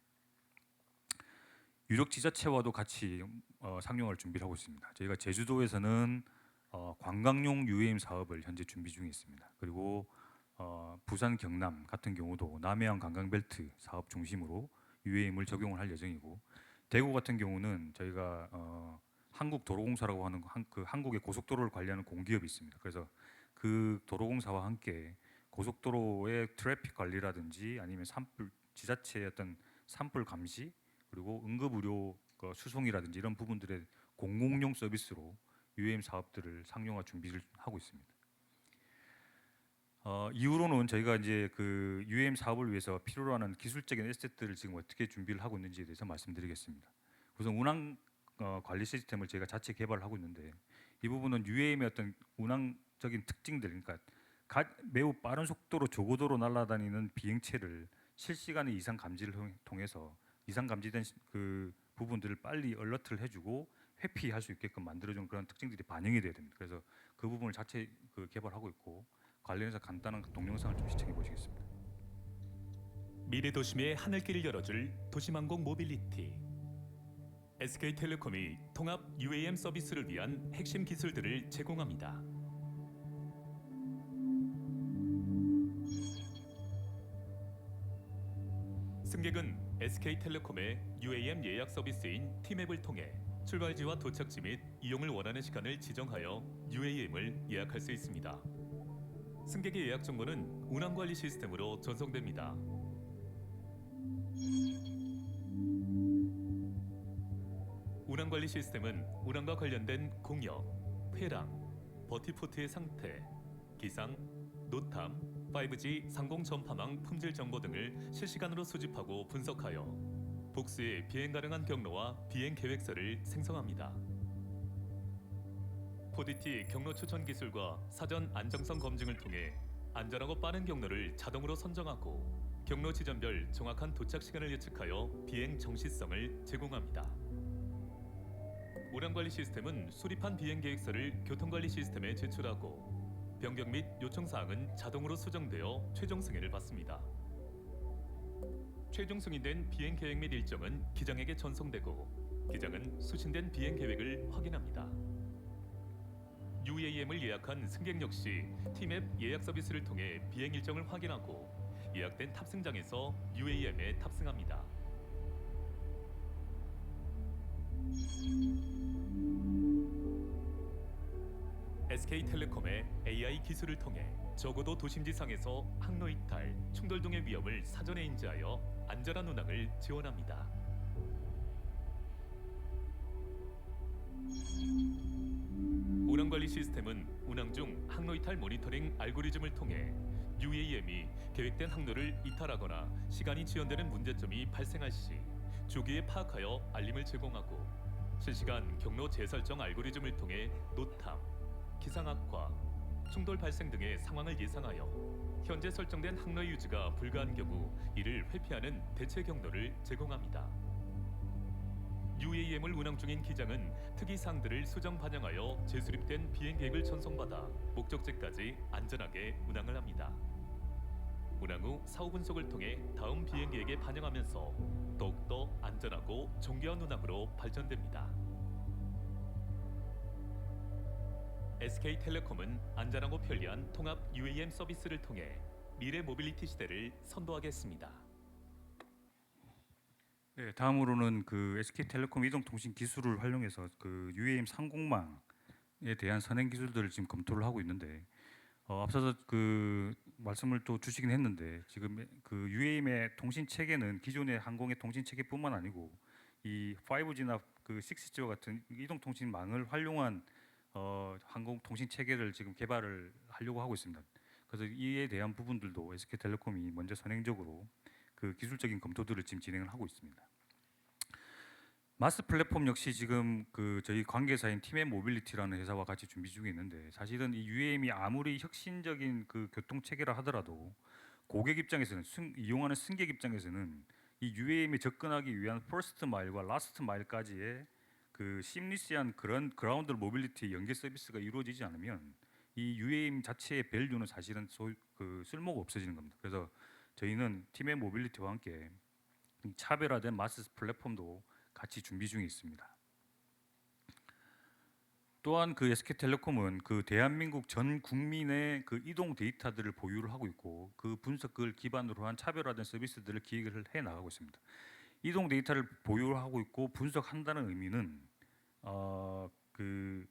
유력 지자체와도 같이 상용화를 준비를 하고 있습니다. 저희가 제주도에서는 관광용 UAM 사업을 현재 준비 중에 있습니다. 그리고 부산, 경남 같은 경우도 남해안 관광벨트 사업 중심으로 UAM을 적용을 할 예정이고 대구 같은 경우는 저희가 한국도로공사라고 하는 한국의 고속도로를 관리하는 공기업이 있습니다. 그래서 그 도로공사와 함께 고속도로의 트래픽 관리라든지 아니면 지자체의 어떤 산불 감시 그리고 응급의료 수송이라든지 이런 부분들의 공공용 서비스로 UAM 사업들을 상용화 준비를 하고 있습니다. 이후로는 저희가 이제 그 UAM 사업을 위해서 필요로 하는 기술적인 에셋들을 지금 어떻게 준비를 하고 있는지에 대해서 말씀드리겠습니다. 우선 운항 관리 시스템을 저희가 자체 개발을 하고 있는데 이 부분은 UAM의 어떤 운항적인 특징들, 그러니까 매우 빠른 속도로 저고도로 날아다니는 비행체를 실시간의 이상 감지를 통해서 이상 감지된 그 부분들을 빨리 얼러트를 해주고 회피할 수 있게끔 만들어주는 그런 특징들이 반영이 돼야 됩니다. 그래서 그 부분을 자체 개발하고 있고 관련해서 간단한 동영상을 좀 시청해 보시겠습니다. 미래 도심의 하늘길을 열어줄 도심항공 모빌리티. SK텔레콤이 통합 UAM 서비스를 위한 핵심 기술들을 제공합니다. 승객은 SK텔레콤의 UAM 예약 서비스인 티맵을 통해 출발지와 도착지 및 이용을 원하는 시간을 지정하여 UAM을 예약할 수 있습니다. 승객의 예약 정보는 운항관리 시스템으로 전송됩니다. 운항관리 시스템은 운항과 관련된 공역, 회랑, 버티포트의 상태, 기상, 노탐, 5G 상공 전파망 품질 정보 등을 실시간으로 수집하고 분석하여 복수의 비행 가능한 경로와 비행 계획서를 생성합니다. 4DT 경로 추천 기술과 사전 안정성 검증을 통해 안전하고 빠른 경로를 자동으로 선정하고 경로 지점별 정확한 도착 시간을 예측하여 비행 정시성을 제공합니다. 우량관리 시스템은 수립한 비행 계획서를 교통관리 시스템에 제출하고 변경 및 요청 사항은 자동으로 수정되어 최종 승인을 받습니다. 최종 승인된 비행 계획 및 일정은 기장에게 전송되고 기장은 수신된 비행 계획을 확인합니다. UAM을 예약한 승객 역시 티맵 예약 서비스를 통해 비행 일정을 확인하고 예약된 탑승장에서 UAM에 탑승합니다. SK텔레콤의 AI 기술을 통해 적어도 도심지상에서 항로 이탈, 충돌 등의 위험을 사전에 인지하여 안전한 운항을 지원합니다. 운항관리 시스템은 운항 중 항로 이탈 모니터링 알고리즘을 통해 UAM이 계획된 항로를 이탈하거나 시간이 지연되는 문제점이 발생할 시 조기에 파악하여 알림을 제공하고 실시간 경로 재설정 알고리즘을 통해 노탐, 기상 악화, 충돌 발생 등의 상황을 예상하여 현재 설정된 항로 유지가 불가한 경우 이를 회피하는 대체 경로를 제공합니다. UAM을 운항 중인 기장은 특이사항들을 수정 반영하여 재수립된 비행 계획을 전송받아 목적지까지 안전하게 운항을 합니다. 운항 후 사후 분석을 통해 다음 비행 계획에 반영하면서 더욱더 안전하고 정교한 운항으로 발전됩니다. SK텔레콤은 안전하고 편리한 통합 UAM 서비스를 통해 미래 모빌리티 시대를 선도하겠습니다. 네, 다음으로는 그 SK텔레콤 이동통신 기술을 활용해서 그 UAM 상공망에 대한 선행 기술들을 지금 검토를 하고 있는데 앞서서 그 말씀을 또 주시긴 했는데 지금 그 UAM의 통신 체계는 기존의 항공의 통신 체계뿐만 아니고 이 5G나 그 6G와 같은 이동통신망을 활용한 항공 통신 체계를 지금 개발을 하려고 하고 있습니다. 그래서 이에 대한 부분들도 SK텔레콤이 먼저 선행적으로 그 기술적인 검토들을 지금 진행을 하고 있습니다. 마스 플랫폼 역시 지금 그 저희 관계사인 팀의 모빌리티라는 회사와 같이 준비 중에 있는데 사실은 이 UAM이 아무리 혁신적인 그 교통 체계라 하더라도 고객 입장에서는 이용하는 승객 입장에서는 이 UAM에 접근하기 위한 퍼스트 마일과 라스트 마일까지의 그 심리스한 그런 그라운드 모빌리티 연계 서비스가 이루어지지 않으면 이 UAM 자체의 밸류는 사실은 그 쓸모가 없어지는 겁니다. 그래서 저희는 팀의 모빌리티와 함께 차별화된 마스 플랫폼도 같이 준비 중에 있습니다. 또한 그 SK텔레콤은 그 대한민국 전 국민의 그 이동 데이터들을 보유를 하고 있고 그 분석을 기반으로 한 차별화된 서비스들을 기획을 해 나가고 있습니다. 이동 데이터를 보유하고 있고 분석한다는 의미는 그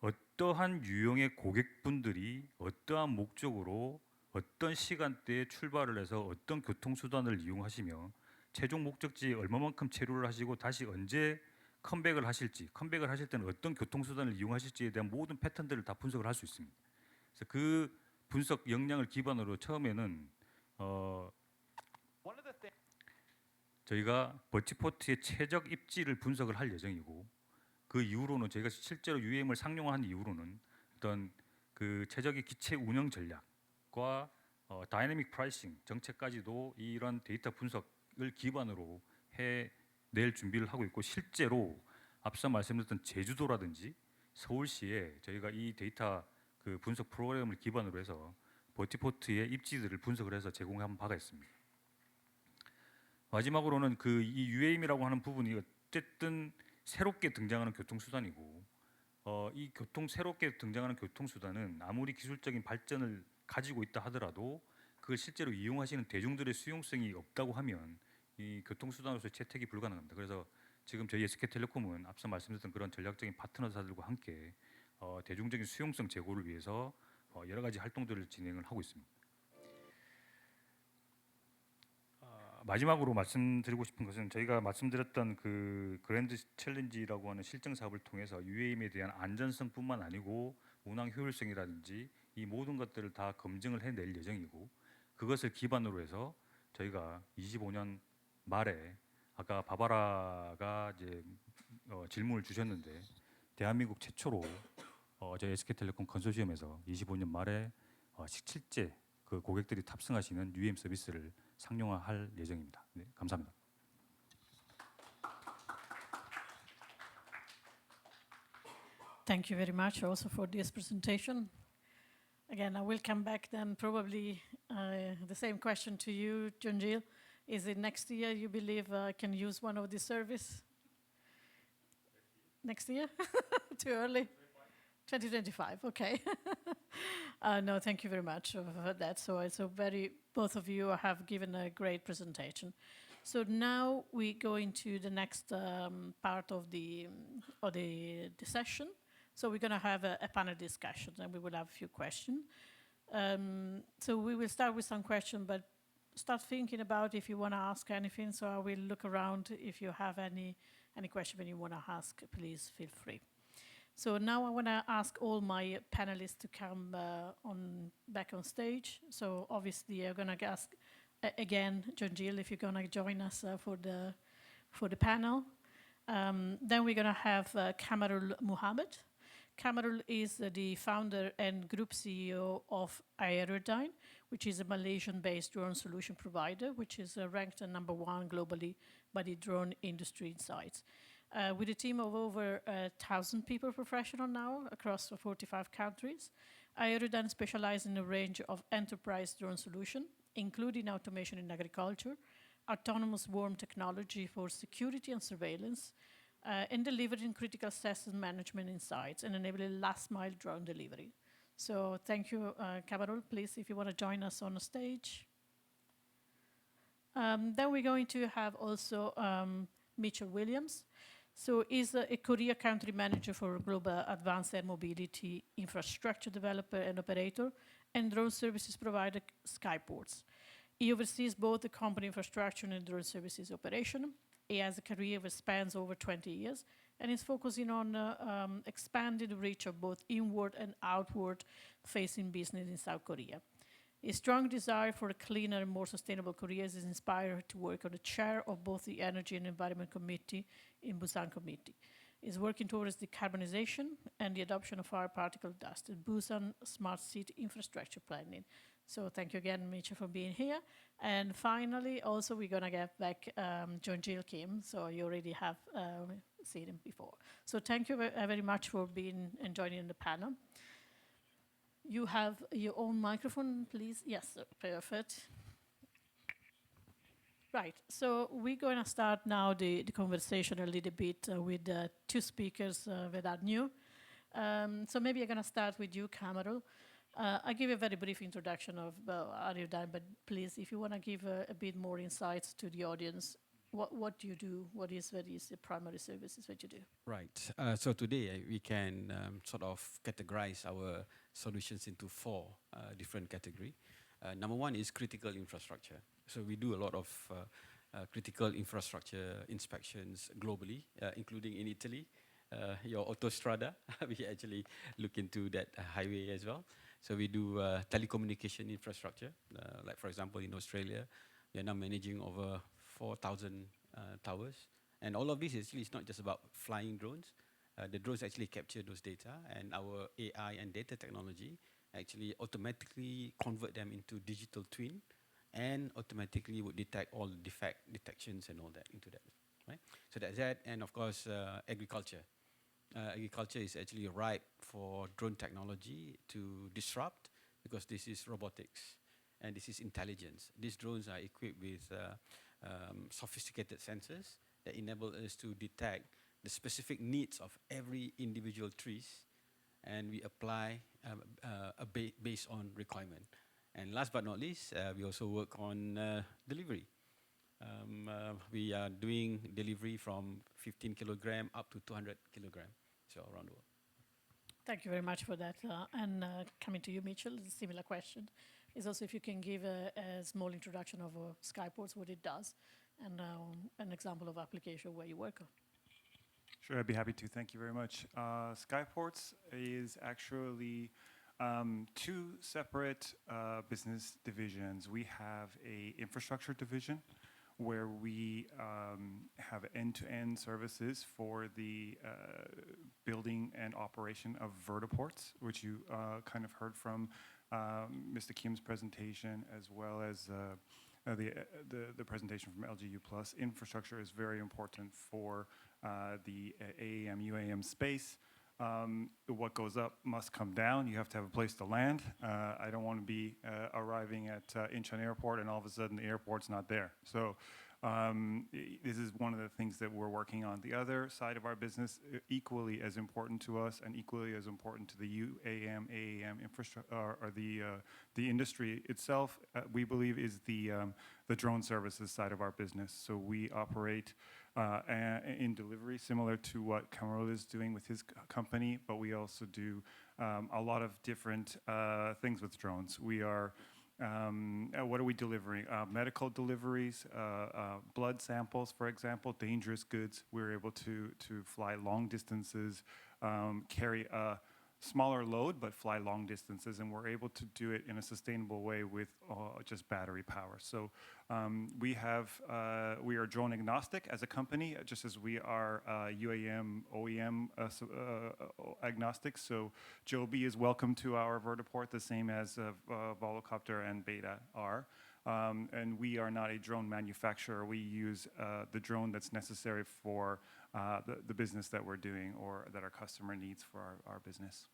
어떠한 유형의 고객분들이 어떠한 목적으로 어떤 시간대에 출발을 해서 어떤 교통수단을 이용하시며 최종 목적지에 얼마만큼 체류를 하시고 다시 언제 컴백을 하실지, 컴백을 하실 때는 어떤 교통수단을 이용하실지에 대한 모든 패턴들을 다 분석을 할 수 있습니다. 그래서 그 분석 역량을 기반으로 처음에는 저희가 버티포트의 최적 입지를 분석을 할 예정이고 그 이후로는 저희가 실제로 UAM을 상용화한 이후로는 어떤 그 최적의 기체 운영 전략과 다이내믹 프라이싱 정책까지도 이런 데이터 분석을 기반으로 해낼 준비를 하고 있고 실제로 앞서 말씀드렸던 제주도라든지 서울시에 저희가 이 데이터 그 분석 프로그램을 기반으로 해서 버티포트의 입지들을 분석을 해서 제공한 바가 있습니다. 마지막으로는 그 이 UAM이라고 하는 부분이 어쨌든 새롭게 등장하는 교통수단이고 이 새롭게 등장하는 교통수단은 아무리 기술적인 발전을 가지고 있다 하더라도 그걸 실제로 이용하시는 대중들의 수용성이 없다고 하면 이 교통수단으로서 채택이 불가능합니다. 그래서 지금 저희 SK텔레콤은 앞서 말씀드렸던 그런 전략적인 파트너사들과 함께 대중적인 수용성 제고를 위해서 여러 가지 활동들을 진행을 하고 있습니다. 마지막으로 말씀드리고 싶은 것은 저희가 말씀드렸던 그 그랜드 챌린지라고 하는 실증 사업을 통해서 UAM에 대한 안전성뿐만 아니고 운항 효율성이라든지 이 모든 것들을 다 검증을 해낼 예정이고 그것을 기반으로 해서 저희가 25년 말에 아까 바바라가 이제 질문을 주셨는데 대한민국 최초로 저희 SK텔레콤 컨소시엄에서 25년 말에 17제 그 고객들이 탑승하시는 UAM 서비스를 상용화할 예정입니다. 네, 감사합니다. Thank you very much also for this presentation. Again, I will come back then probably the same question to you, John Gill. Is it next year you believe I can use one of the service? Next year? Too early? 2025, okay. No, thank you very much for that. So both of you have given a great presentation. So now we go into the next part of the session. So we're going to have a panel discussion, and we will have a few questions. So we will start with some questions, but start thinking about if you want to ask anything. So I will look around. If you have any question when you want to ask, please feel free. So now I want to ask all my panelists to come back on stage. So obviously I'm going to ask again, John Gill, if you're going to join us for the panel. Then we're going to have Kamarul Muhammad. Kamarul is the founder and group CEO of Aerodyne, which is a Malaysian-based drone solution provider, which is ranked number 1 globally by the Drone Industry Insights. With a team of over 1,000 people professional now across 45 countries, Aerodyne specializes in a range of enterprise drone solutions, including automation in agriculture, autonomous swarm technology for security and surveillance, and delivering critical assessment management insights and enabling last-mile drone delivery. So thank you, Kamarul. Please, if you want to join us on the stage. Then we're going to have also Mitchell Williams. So he's a Korea country manager for global advanced air mobility infrastructure developer and operator and drone services provider Skyports. He oversees both the company infrastructure and drone services operation. He has a career that spans over 20 years and is focusing on expanding the reach of both inward and outward facing business in South Korea. His strong desire for a cleaner and more sustainable Korea is inspired to work on the chair of both the Energy and Environment Committee in Busan Committee. He's working towards decarbonization and the adoption of our particle dust in Busan Smart City Infrastructure Planning. So thank you again, Mitchell, for being here. And finally, also, we're going to get back John Gill Kim. So you already have seen him before. So thank you very much for being and joining the panel. You have your own microphone, please. Yes, perfect. Right, so we're going to start now the conversation a little bit with two speakers that are new. So maybe I'm going to start with you, Kamarul. I'll give a very brief introduction of Aerodyne, but please, if you want to give a bit more insights to the audience, what do you do? What is the primary services that you do? Right. So today we can sort of categorize our solutions into 4 different categories. Number 1 is critical infrastructure. So we do a lot of critical infrastructure inspections globally, including in Italy. Your autostrada, we actually look into that highway as well. So we do telecommunication infrastructure, like for example in Australia, we are now managing over 4,000 towers. And all of this actually is not just about flying drones. The drones actually capture those data, and our AI and data technology actually automatically convert them into digital twin and automatically would detect all defect detections and all that into that, right? So that's that, and of course agriculture. Agriculture is actually ripe for drone technology to disrupt because this is robotics and this is intelligence. These drones are equipped with sophisticated sensors that enable us to detect the specific needs of every individual trees, and we apply based on requirement. And last but not least, we also work on delivery. We are doing delivery from 15 kilogram up to 200 kilogram, so around the world. Thank you very much for that. And coming to you, Mitchell, a similar question is also if you can give a small introduction of Skyports, what it does, and an example of application where you work on. Sure, I'd be happy to. Thank you very much. Skyports is actually 2 separate business divisions. We have a infrastructure division where we have end-to-end services for the building and operation of vertiports, which you kind of heard from Mr. Kim's presentation, as well as the presentation from LGU+. Infrastructure is very important for the AAM, UAM space. what goes up must come down. You have to have a place to land. I don't want to be arriving at Incheon Airport and all of a sudden the airport's not there. So this is one of the things that we're working on. The other side of our business, equally as important to us and equally as important to the UAM, AAM infrastructure, or the industry itself, we believe is the drone services side of our business. So we operate in delivery, similar to what Kamarul is doing with his company, but we also do a lot of different things with drones. We are what are we delivering? Medical deliveries, blood samples, for example, dangerous goods. We're able to fly long distances, carry a smaller load, but fly long distances, and we're able to do it in a sustainable way with just battery power. So we are drone agnostic as a company, just as we are UAM, OEM agnostic. So Joby is welcome to our vertiport, the same as Volocopter and Beta are. And we are not a drone manufacturer. We use the drone that's necessary for the business that we're doing or that our customer needs for our business.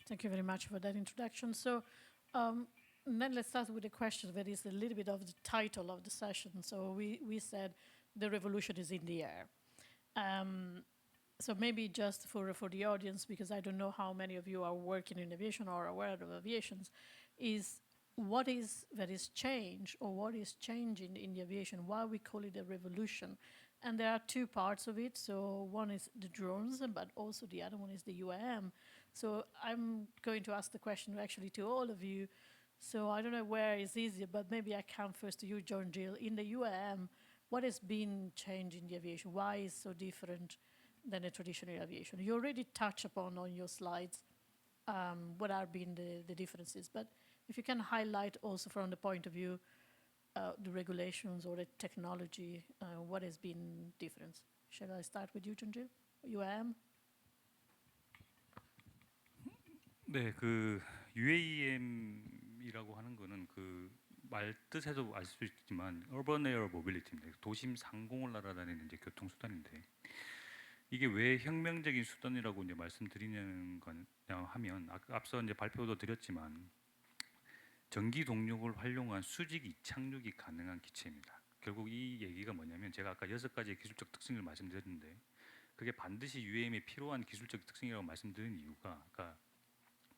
Thank you very much for that introduction. So then let's start with a question that is a little bit of the title of the session. So we said the revolution is in the air. So maybe just for the audience, because I don't know how many of you are working in aviation or aware of aviations, is what is that is changed or what is changing in the aviation, why we call it a revolution. And there are two parts of it. So one is the drones, but also the other one is the UAM. So I'm going to ask the question actually to all of you. So I don't know where is easier, but maybe I come first to you, John Jill. In the UAM, what has been changed in the aviation? Why is so different than a traditional aviation? You already touched upon on your slides what are been the differences, but if you can highlight also from the point of view the regulations or the technology, what has been difference? Shall I start with you, John Jill? UAM? 네, 그 UAM이라고 하는 거는 그 말 뜻에도 알 수 있지만 Urban Air Mobility입니다. 도심 상공을 날아다니는 이제 교통 수단인데 이게 왜 혁명적인 수단이라고 이제 말씀드리냐는 거냐 하면 앞서 이제 발표도 드렸지만 전기 동력을 활용한 수직 이착륙이 가능한 기체입니다. 결국 이 얘기가 뭐냐면 제가 아까 6가지의 기술적 특징을 말씀드렸는데 그게 반드시 UAM에 필요한 기술적 특징이라고 말씀드린 이유가 그러니까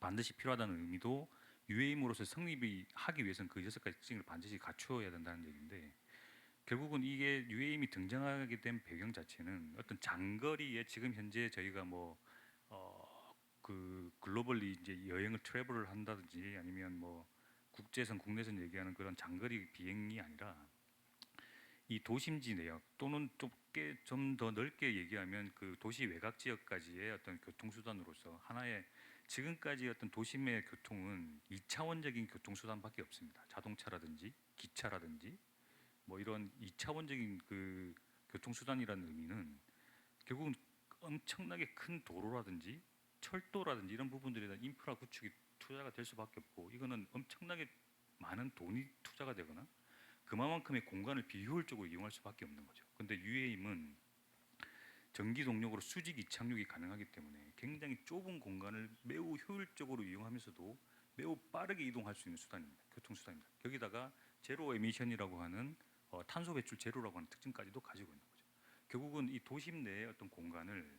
반드시 필요하다는 의미도 UAM으로서 성립이 하기 위해서는 그 6가지 특징을 반드시 갖추어야 된다는 얘기인데 결국은 이게 UAM이 등장하게 된 배경 자체는 어떤 장거리에 지금 현재 저희가 그 글로벌리 이제 여행을 트래블을 한다든지 아니면 뭐 국제선 국내선 얘기하는 그런 장거리 비행이 아니라 이 도심지 내역 또는 좀 더 넓게 얘기하면 그 도시 외곽 지역까지의 어떤 교통수단으로서 하나의 지금까지 어떤 도심의 교통은 2차원적인 교통수단밖에 없습니다. 자동차라든지 기차라든지 뭐 이런 2차원적인 그 교통수단이라는 의미는 결국은 엄청나게 큰 도로라든지 철도라든지 이런 부분들에 대한 인프라 구축이 투자가 될 수밖에 없고 이거는 엄청나게 많은 돈이 투자가 되거나 그만큼의 공간을 비효율적으로 이용할 수밖에 없는 거죠. 근데 UAM은 전기 동력으로 수직 이착륙이 가능하기 때문에 굉장히 좁은 공간을 매우 효율적으로 이용하면서도 매우 빠르게 이동할 수 있는 수단입니다. 교통수단입니다. 거기다가 제로 에미션이라고 하는 탄소 배출 제로라고 하는 특징까지도 가지고 있는 거죠. 결국은 이 도심 내의 어떤 공간을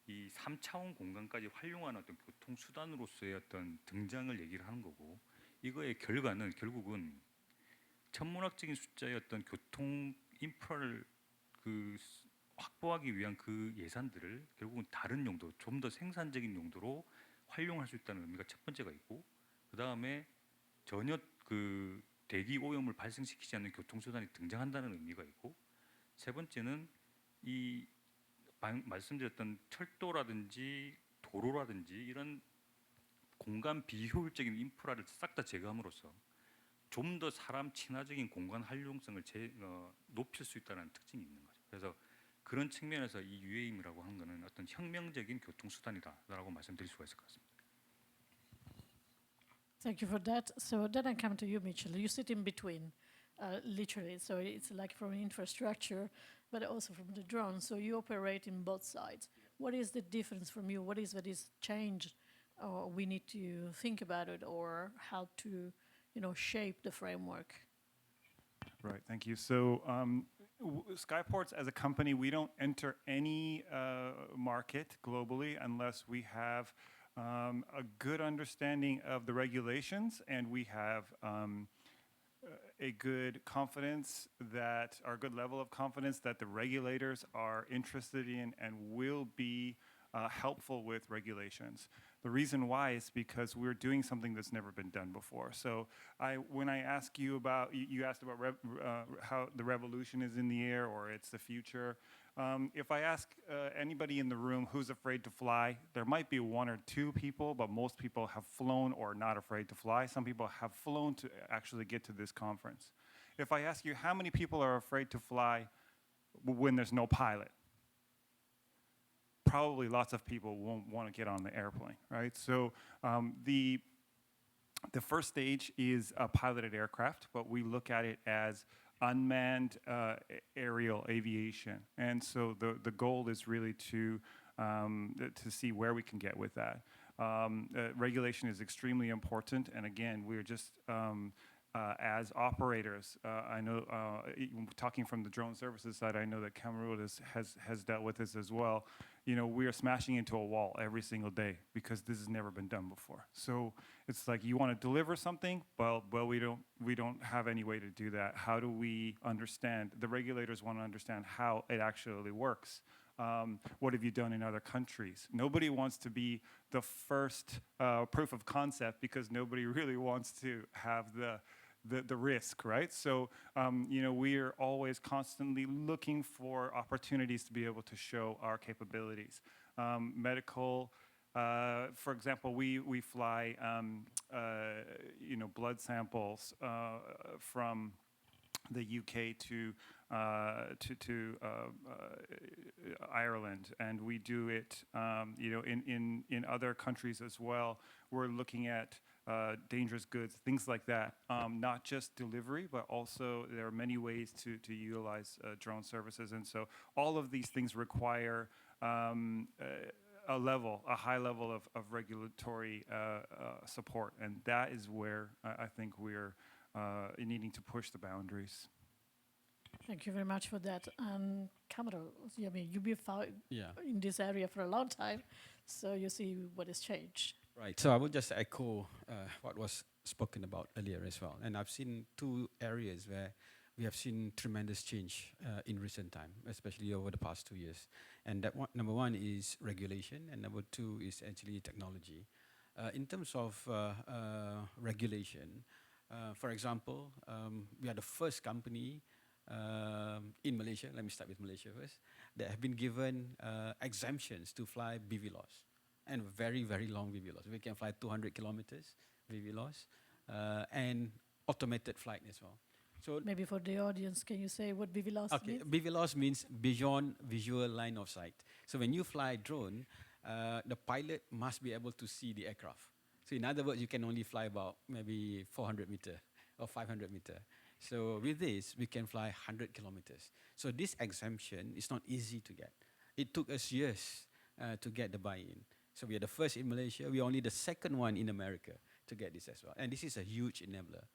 이 3차원 공간까지 활용하는 어떤 교통수단으로서의 어떤 등장을 얘기를 하는 거고 이거의 결과는 결국은 천문학적인 숫자의 어떤 교통 인프라를 그 확보하기 위한 그 예산들을 결국은 다른 용도, 좀 더 생산적인 용도로 활용할 수 있다는 의미가 첫 번째가 있고 그 다음에 전혀 그 대기 오염을 발생시키지 않는 교통수단이 등장한다는 의미가 있고 세 번째는 이 말씀드렸던 철도라든지 도로라든지 이런 공간 비효율적인 인프라를 싹 다 제거함으로써 좀 더 사람 친화적인 공간 활용성을 높일 수 있다는 특징이 있는 거죠. 그래서 그런 측면에서 이 UAM이라고 하는 것은 어떤 혁명적인 교통수단이다라고 말씀드릴 수가 있을 것 같습니다. Thank you for that. So then I come to you, Mitchell. You sit in between, literally. So it's like from infrastructure, but also from the drone. So you operate in both sides. what is the difference from you? What is that is changed, or we need to think about it, or help to, shape the framework? Right, thank you. So Skyports as a company, we don't enter any market globally unless we have a good understanding of the regulations, and we have a good confidence that, or a good level of confidence that the regulators are interested in and will be helpful with regulations. The reason why is because we're doing something that's never been done before. So when I ask you about, you asked about how the revolution is in the air or it's the future. If I ask anybody in the room who's afraid to fly, there might be one or two people, but most people have flown or are not afraid to fly. Some people have flown to actually get to this conference. If I ask you how many people are afraid to fly when there's no pilot, probably lots of people won't want to get on the airplane, right? So the first stage is a piloted aircraft, but we look at it as unmanned aerial aviation. And so the goal is really to see where we can get with that. Regulation is extremely important, and again, we're just as operators, I know, talking from the drone services side, I know that Cameroon has dealt with this as well. We are smashing into a wall every single day because this has never been done before. So it's like you want to deliver something, well, we don't have any way to do that. How do we understand? The regulators want to understand how it actually works. What have you done in other countries? Nobody wants to be the first proof of concept because nobody really wants to have the risk, right? So, we are always constantly looking for opportunities to be able to show our capabilities. Medical, for example, we fly, blood samples from the UK to Ireland, and we do it, in other countries as well. We're looking at dangerous goods, things like that. Not just delivery, but also there are many ways to utilize drone services, and so all of these things require a high level of regulatory support, and that is where I think we're needing to push the boundaries. Thank you very much for that. And Cameron, I mean, you've been in this area for a long time, so you see what has changed. Right. So I would just echo what was spoken about earlier as well. And I've seen two areas where we have seen tremendous change in recent time, especially over the past 2 years. And that one, number one is regulation, and number two is actually technology. In terms of regulation, for example, we are the first company in Malaysia, let me start with Malaysia first, that have been given exemptions to fly BVLOS, and very, very long BVLOS. We can fly 200 kilometers BVLOS, and automated flight as well. So maybe for the audience, can you say what BVLOS means? BVLOS means beyond visual line of sight. So when you fly drone, the pilot must be able to see the aircraft. So in other words, you can only fly about maybe 400 meter or 500 meter. So with this, we can fly 100 kilometers. So this exemption is not easy to get. It took us years to get the buy-in. So we are the first in Malaysia. We are only the second one in America to get this as well. And this is a huge enabler.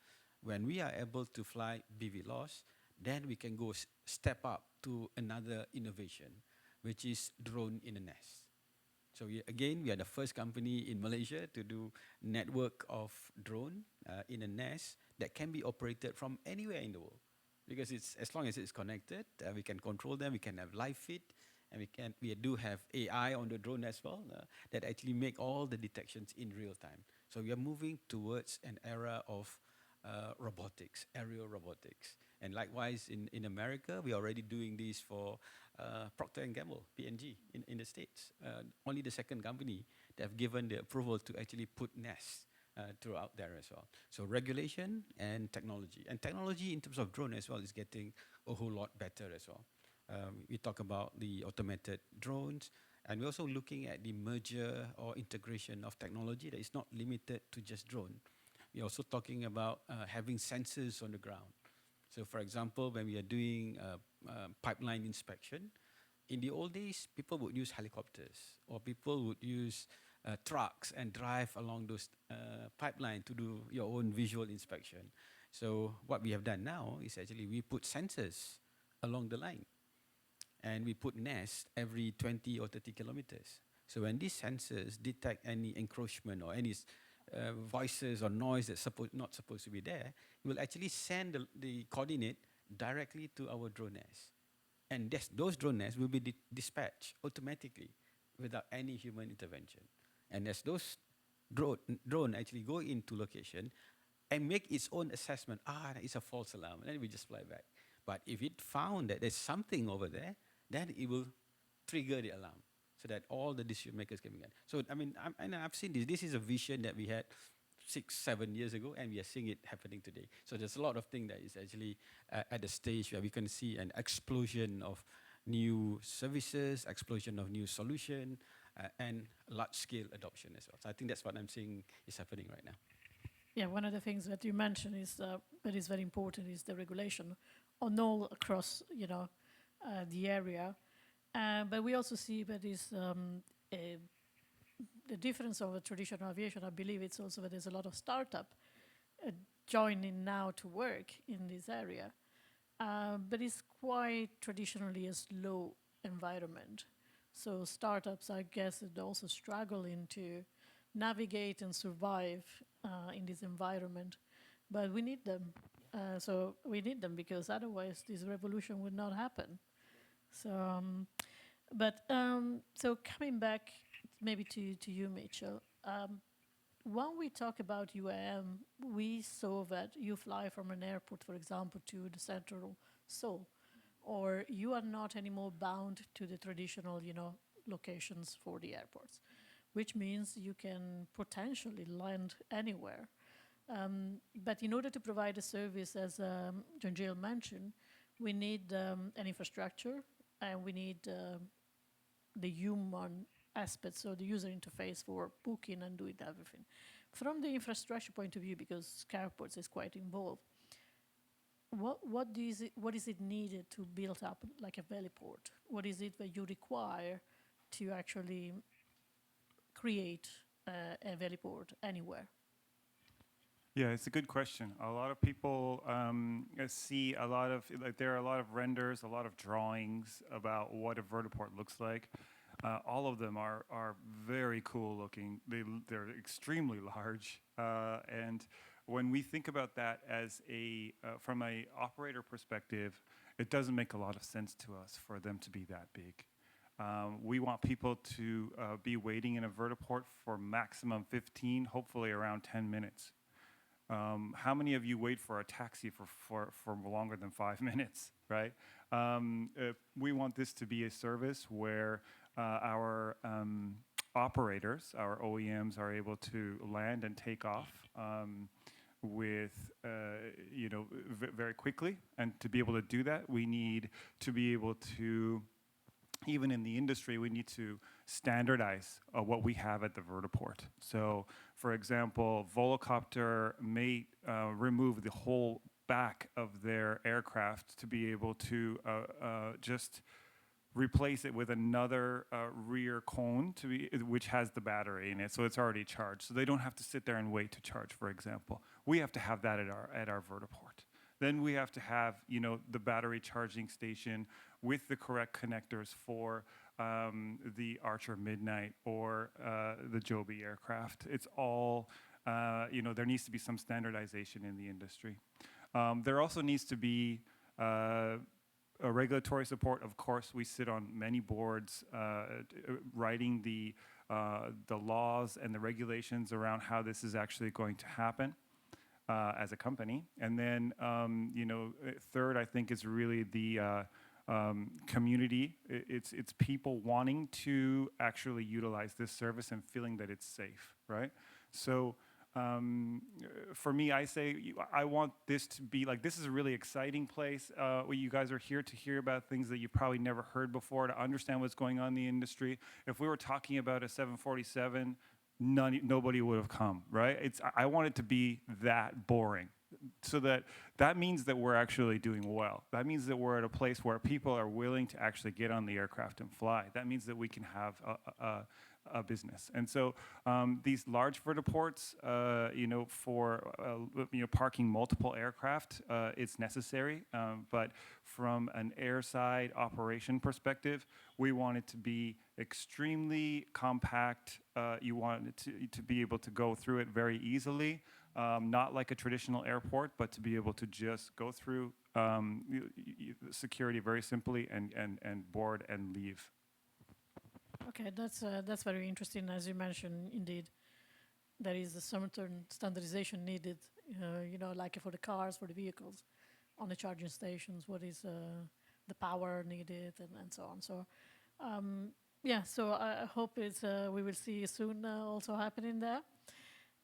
When we are able to fly BVLOS, then we can go step up to another innovation, which is drone in a nest. So we are the first company in Malaysia to do network of drone in a nest that can be operated from anywhere in the world, because it's as long as it's connected, we can control them. We can have live feed, and we do have AI on the drone as well that actually make all the detections in real time. So we are moving towards an era of robotics, aerial robotics. And likewise in America, we are already doing this for Procter & Gamble, P&G, in the States. Only the second company that have given the approval to actually put nests throughout there as well. So regulation and technology. And technology in terms of drone as well is getting a whole lot better as well. We talk about the automated drones, and we're also looking at the merger or integration of technology that is not limited to just drone. We're also talking about having sensors on the ground. So for example, when we are doing pipeline inspection, In the old days, people would use helicopters or people would use trucks and drive along those pipeline to do your own visual inspection. So what we have done now is actually we put sensors along the line and we put nests every 20 or 30 kilometers. So when these sensors detect any encroachment or any voices or noise that's not supposed to be there, it will actually send the coordinate directly to our drone nest. And those drone nests will be dispatched automatically without any human intervention. And as those drone actually go into location and make its own assessment, it's a false alarm, and then we just fly back. But if it found that there's something over there, then it will trigger the alarm so that all the decision makers can be done. So I mean, I've seen this. This is a vision that we had 6-7 years ago, and we are seeing it happening today. So there's a lot of things that is actually at the stage where we can see an explosion of new services, explosion of new solution, and large-scale adoption as well. So I think that's what I'm seeing is happening right now. Yeah, one of the things that you mentioned is that is very important is the regulation on all across, the area. But we also see that is the difference of a traditional aviation. I believe it's also that there's a lot of startup joining now to work in this area. But it's quite traditionally a slow environment. So startups, I guess, are also struggling to navigate and survive in this environment. But we need them. So we need them because otherwise this revolution would not happen. So, so coming back maybe to you, Mitchell, when we talk about UAM, we saw that you fly from an airport, for example, to the central Seoul, or you are not anymore bound to the traditional, locations for the airports, which means you can potentially land anywhere. But in order to provide a service, as John Jill mentioned, we need an infrastructure and we need the human aspect, so the user interface for booking and doing everything. From the infrastructure point of view, because Skyports is quite involved, what is it needed to build up like a heliport? What is it that you require to actually create a heliport anywhere? Yeah, it's a good question. A lot of people see a lot of, there are a lot of renders, a lot of drawings about what a vertiport looks like. All of them are very cool looking. They're extremely large. And when we think about that as from a operator perspective, it doesn't make a lot of sense to us for them to be that big. We want people to be waiting in a vertiport for maximum 15, hopefully around 10 minutes. How many of you wait for a taxi for longer than 5 minutes, right? We want this to be a service where our operators, our OEMs, are able to land and take off with, very quickly. And to be able to do that, we need to be able to, even in the industry, we need to standardize what we have at the vertiport. So, for example, Volocopter may remove the whole back of their aircraft to be able to just replace it with another rear cone which has the battery in it, so it's already charged. So they don't have to sit there and wait to charge, for example. We have to have that at our vertiport. Then we have to have, the battery charging station with the correct connectors for the Archer Midnight or the Joby aircraft. It's all, there needs to be some standardization in the industry. There also needs to be a regulatory support. Of course, we sit on many boards writing the laws and the regulations around how this is actually going to happen. As a company. And then, third, I think is really the community. It's people wanting to actually utilize this service and feeling that it's safe, right? So for me, I say I want this to be like, this is a really exciting place. You guys are here to hear about things that you've probably never heard before, to understand what's going on in the industry. If we were talking about a 747, nobody would have come, right? I want it to be that boring, so that means that we're actually doing well. That means that we're at a place where people are willing to actually get on the aircraft and fly. That means that we can have a business. And so these large vertiports, for parking multiple aircraft, it's necessary. But from an airside operation perspective, we want it to be extremely compact. You want it to be able to go through it very easily. Not like a traditional airport, but to be able to just go through security very simply and board and leave. Okay, that's very interesting. As you mentioned, indeed, there is a certain standardization needed, like for the cars, for the vehicles, on the charging stations, what is the power needed, and so on. So, so I hope we will see soon also happening there.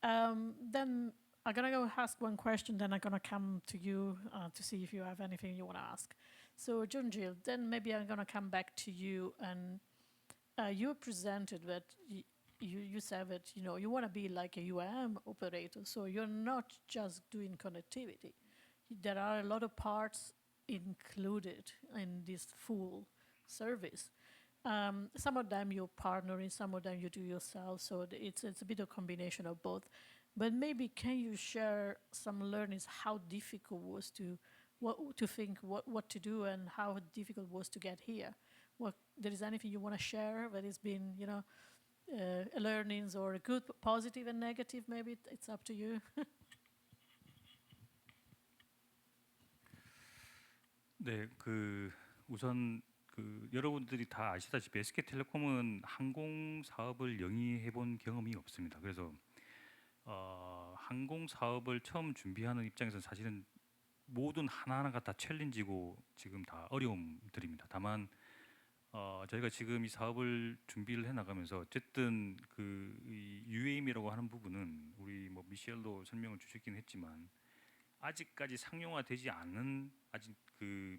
Then I'm gonna go ask one question, then I'm gonna come to you to see if you have anything you wanna ask. So John Gill, then maybe I'm gonna come back to you, and you presented that you said that you wanna be like a UAM operator, so you're not just doing connectivity. There are a lot of parts included in this full service. Some of them you're partnering, some of them you do yourself, so it's a bit of a combination of both. But maybe can you share some learnings, how difficult was to think what to do and how difficult it was to get here? There is anything you want to share that has been, learnings or a good, positive and negative, maybe it's up to you. 네, 우선 여러분들이 다 아시다시피 SK텔레콤은 항공 사업을 영위해 본 경험이 없습니다. 그래서 항공 사업을 처음 준비하는 입장에서 사실은 모든 하나하나가 다 챌린지고 지금 다 어려움들입니다. 다만 저희가 지금 이 사업을 준비를 해 나가면서 어쨌든 이 UAM이라고 하는 부분은 우리 미셸도 설명을 주셨긴 했지만 아직까지 상용화되지 않은 아직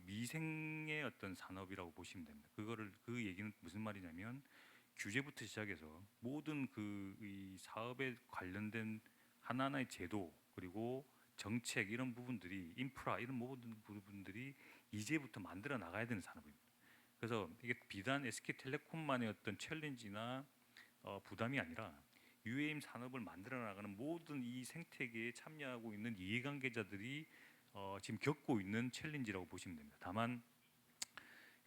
미생의 어떤 산업이라고 보시면 됩니다. 그 얘기는 무슨 말이냐면 규제부터 시작해서 모든 이 사업에 관련된 하나하나의 제도 그리고 정책 이런 부분들이 인프라 이런 모든 부분들이 이제부터 만들어 나가야 되는 산업입니다. 그래서 이게 비단 SK텔레콤만의 어떤 챌린지나 부담이 아니라 UAM 산업을 만들어 나가는 모든 이 생태계에 참여하고 있는 이해관계자들이 지금 겪고 있는 챌린지라고 보시면 됩니다. 다만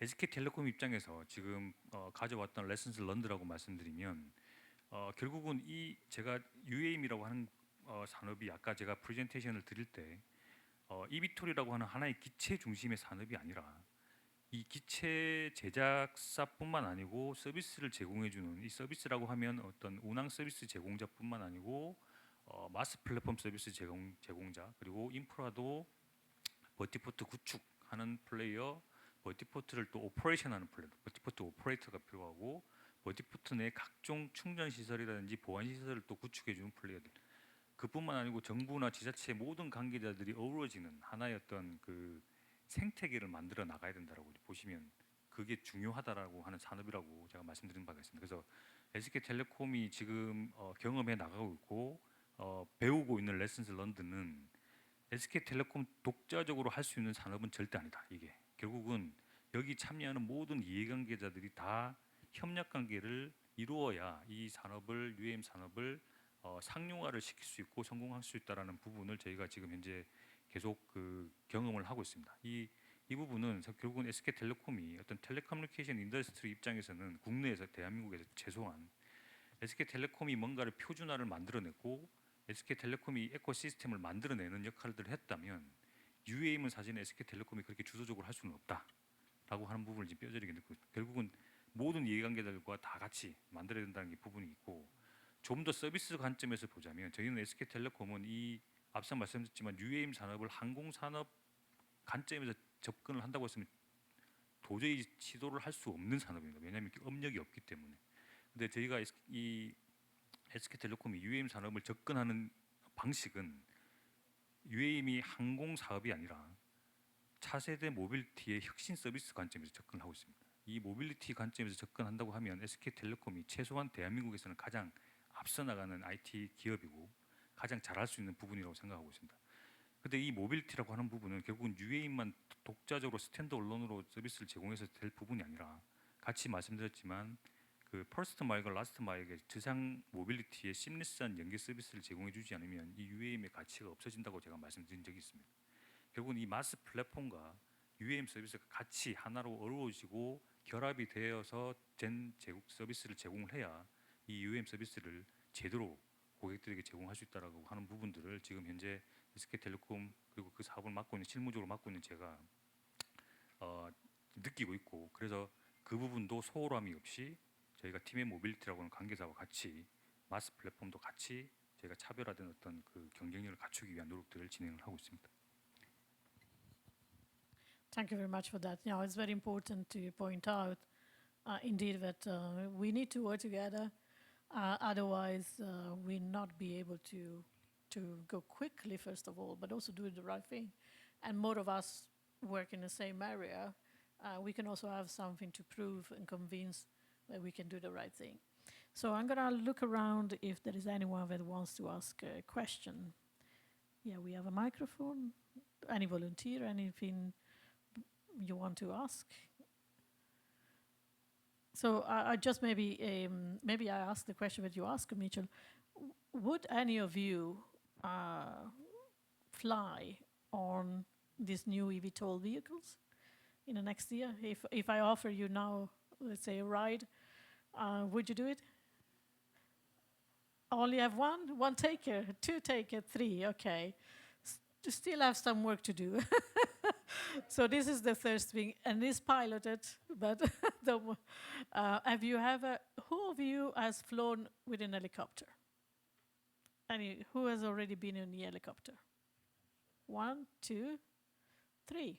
SK텔레콤 입장에서 지금 가져왔던 레슨스 런드라고 말씀드리면 결국은 제가 UAM이라고 하는 산업이 아까 제가 프레젠테이션을 드릴 때 이비톨이라고 하는 하나의 기체 중심의 산업이 아니라 이 기체 제작사뿐만 아니고 서비스를 제공해주는 이 서비스라고 하면 어떤 운항 서비스 제공자뿐만 아니고 마스 플랫폼 서비스 제공자 그리고 인프라도 버티포트 구축하는 플레이어, 버티포트를 또 오퍼레이션하는 플레이어, 버티포트 오퍼레이터가 필요하고 버티포트 내 각종 충전 시설이라든지 보안 시설을 또 구축해주는 플레이어들. 그뿐만 아니고 정부나 지자체 모든 관계자들이 어우러지는 하나의 어떤 생태계를 만들어 나가야 된다라고 보시면 그게 중요하다라고 하는 산업이라고 제가 말씀드린 바가 있습니다. 그래서 SK텔레콤이 지금 경험해 나가고 있고 배우고 있는 레슨스 런드는 SK텔레콤 독자적으로 할 수 있는 산업은 절대 아니다. 이게 결국은 여기 참여하는 모든 이해관계자들이 다 협력 관계를 이루어야 이 산업을 UAM 산업을 상용화를 시킬 수 있고 성공할 수 있다라는 부분을 저희가 지금 현재 계속 경험을 하고 있습니다. 이 부분은 결국은 SK텔레콤이 어떤 텔레커뮤니케이션 인더스트리 입장에서는 국내에서 대한민국에서 최소한 SK텔레콤이 뭔가를 표준화를 만들어냈고 SK텔레콤이 에코시스템을 만들어내는 역할들을 했다면 UAM은 사실 SK텔레콤이 그렇게 주도적으로 할 수는 없다라고 하는 부분을 지금 뼈저리게 느끼고 결국은 모든 이해관계자들과 다 같이 만들어야 된다는 게 부분이 있고 좀 더 서비스 관점에서 보자면 저희는 SK텔레콤은 앞서 말씀드렸지만 UAM 산업을 항공 산업 관점에서 접근을 한다고 했으면 도저히 시도를 할 수 없는 산업입니다. 왜냐하면 업력이 없기 때문에. 근데 저희가 이 SK텔레콤이 UAM 산업을 접근하는 방식은 UAM이 항공 사업이 아니라 차세대 모빌리티의 혁신 서비스 관점에서 접근하고 있습니다. 이 모빌리티 관점에서 접근한다고 하면 SK텔레콤이 최소한 대한민국에서는 가장 앞서 나가는 IT 기업이고 가장 잘할 수 있는 부분이라고 생각하고 있습니다. 근데 이 모빌리티라고 하는 부분은 결국은 UAM만 독자적으로 스탠드얼론으로 서비스를 제공해서 될 부분이 아니라 같이 말씀드렸지만 그 퍼스트 마일과 라스트 마일의 지상 모빌리티의 심리스한 연계 서비스를 제공해 주지 않으면 이 UAM의 가치가 없어진다고 제가 말씀드린 적이 있습니다. 결국은 이 마스 플랫폼과 UAM 서비스가 같이 하나로 어우러지고 결합이 되어서 된 제국 서비스를 제공을 해야 이 UAM 서비스를 제대로 고객들에게 제공할 수 있다라고 하는 부분들을 지금 현재 SK텔레콤 그리고 그 사업을 맡고 있는 실무적으로 맡고 있는 제가 느끼고 있고, 그래서 그 부분도 소홀함이 없이 저희가 팀의 모빌리티라고 하는 관계자와 같이 마스 플랫폼도 같이 저희가 차별화된 어떤 그 경쟁력을 갖추기 위한 노력들을 진행을 하고 있습니다. Thank you very much for that. Yeah, it's very important to point out, indeed, that we need to work together. Otherwise, we'll not be able to go quickly, first of all, but also do the right thing. And more of us work in the same area. We can also have something to prove and convince that we can do the right thing. So I'm going to look around if there is anyone that wants to ask a question. Yeah, we have a microphone. Any volunteer, anything you want to ask? So I just maybe I ask the question that you asked, Mitchell. Would any of you fly on these new eVTOL vehicles in the next year? If I offer you now, let's say, a ride, would you do it? Only have one taker, two taker, three. Okay, still have some work to do. So this is the first thing, and it's piloted. But have you ever? Who of you has flown with an helicopter? Who has already been in the helicopter? 1, 2, 3.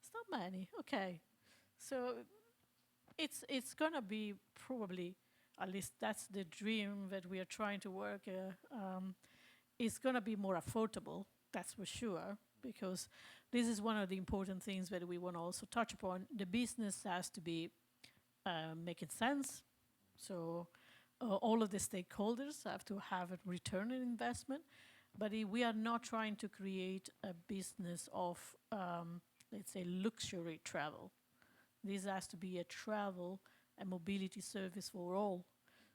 It's not many. Okay, so it's gonna be probably, at least that's the dream that we are trying to work. It's gonna be more affordable. That's for sure, because this is one of the important things that we want to also touch upon. The business has to be making sense. So all of the stakeholders have to have a return on investment. But we are not trying to create a business of, let's say, luxury travel. This has to be a travel and mobility service for all.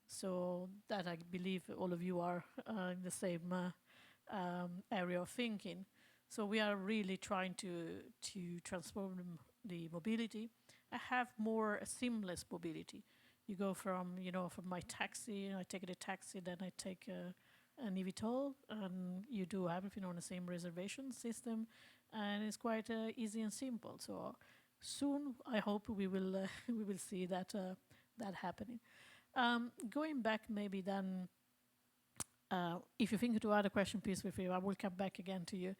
So that I believe all of you are in the same area of thinking. So we are really trying to transform the mobility. I have more seamless mobility. You go from my taxi, I take the taxi, then I take an eVTOL, and you do everything on the same reservation system, and it's quite easy and simple. So soon, I hope we will see that happening. Going back, maybe then, if you think to other question, please feel free. I will come back again to you.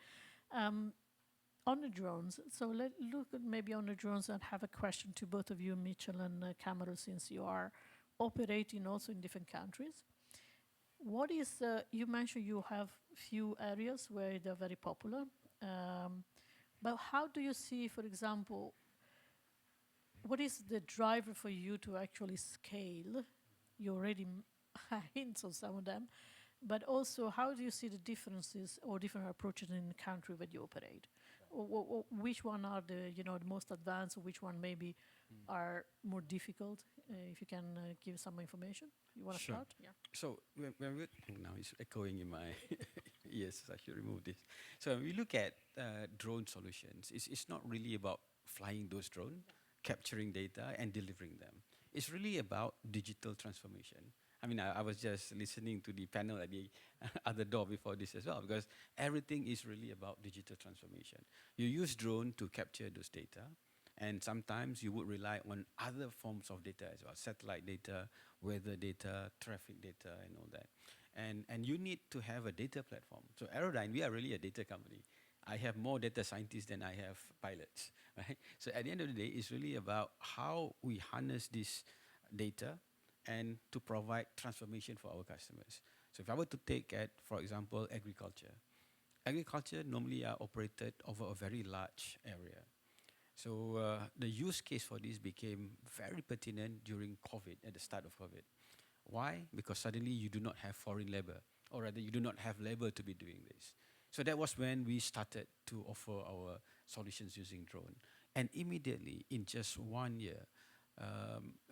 On the drones, so let's look at maybe on the drones and have a question to both of you, Mitchell and Cameron, since you are operating also in different countries. What is, you mentioned you have few areas where they're very popular, but how do you see, for example, what is the driver for you to actually scale? You already hints on some of them, but also how do you see the differences or different approaches in the country that you operate? Or which one are the the most advanced, or which one maybe are more difficult? If you can give some information, you want to Sure. start? Yeah. So when we now it's echoing in my ears. I should remove this. So when we look at drone solutions, it's not really about flying those drones, capturing data and delivering them. It's really about digital transformation. I mean, I was just listening to the panel at the other door before this as well, because everything is really about digital transformation. You use drone to capture those data, and sometimes you would rely on other forms of data as well, satellite data, weather data, traffic data, and all that. And you need to have a data platform. So Aerodyne, we are really a data company. I have more data scientists than I have pilots, right? So at the end of the day, it's really about how we harness this data and to provide transformation for our customers. So if I were to take for example, agriculture. Agriculture normally are operated over a very large area. So the use case for this became very pertinent during COVID, at the start of COVID. Why? Because suddenly you do not have foreign labor, or rather you do not have labor to be doing this. So that was when we started to offer our solutions using drone. And immediately, in just 1 year,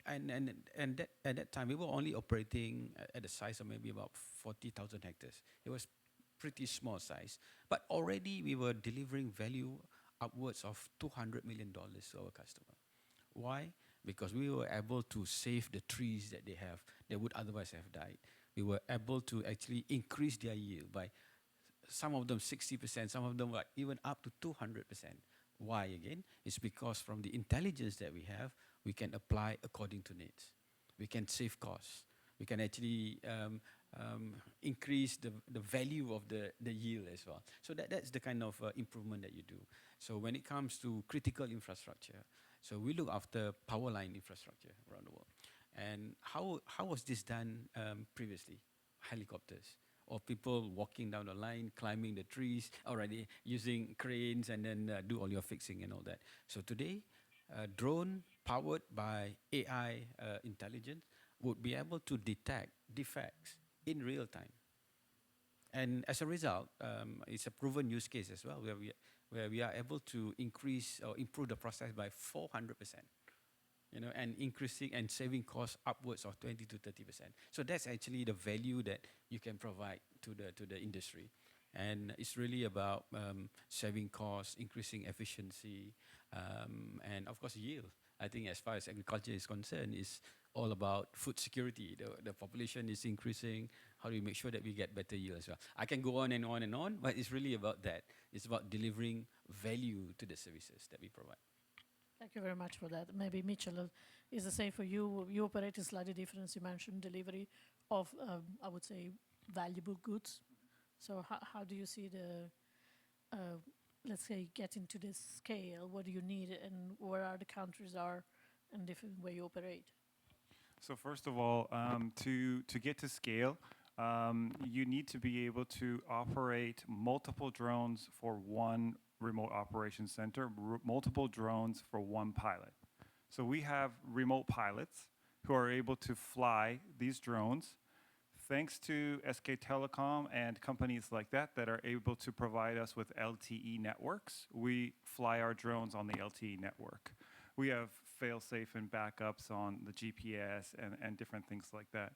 at that time, we were only operating at a size of maybe about 40,000 hectares. It was pretty small size, but already we were delivering value upwards of $200 million to our customer. Why? Because we were able to save the trees that they have that would otherwise have died. We were able to actually increase their yield by some of them 60%, some of them like even up to 200%. Why again? It's because from the intelligence that we have, we can apply according to needs. We can save costs. We can actually increase the value of the yield as well. So that's the kind of improvement that you do. So when it comes to critical infrastructure, so we look after power line infrastructure around the world. And how was this done previously? Helicopters, or people walking down the line, climbing the trees, already using cranes and then do all your fixing and all that. So today, drone powered by AI intelligence would be able to detect defects in real time. And as a result, it's a proven use case as well, where we are able to increase or improve the process by 400%. And increasing and saving costs upwards of 20 to 30%. So that's actually the value that you can provide to the industry. And it's really about saving costs, increasing efficiency, and of course yield. I think as far as agriculture is concerned, it's all about food security. The population is increasing. How do we make sure that we get better yield as well? I can go on and on and on, but it's really about that. It's about delivering value to the services that we provide. Thank you very much for that. Maybe Mitchell, is the same for you? You operate in slightly different. You mentioned delivery of, I would say, valuable goods. So how do you see let's say, getting to this scale? What do you need, and where are the countries are, and different way you operate? So first of all, to get to scale, you need to be able to operate multiple drones for one remote operations center, multiple drones for one pilot. So we have remote pilots who are able to fly these drones thanks to SK Telecom and companies like that are able to provide us with LTE networks. We fly our drones on the LTE network. We have fail-safe and backups on the GPS and different things like that.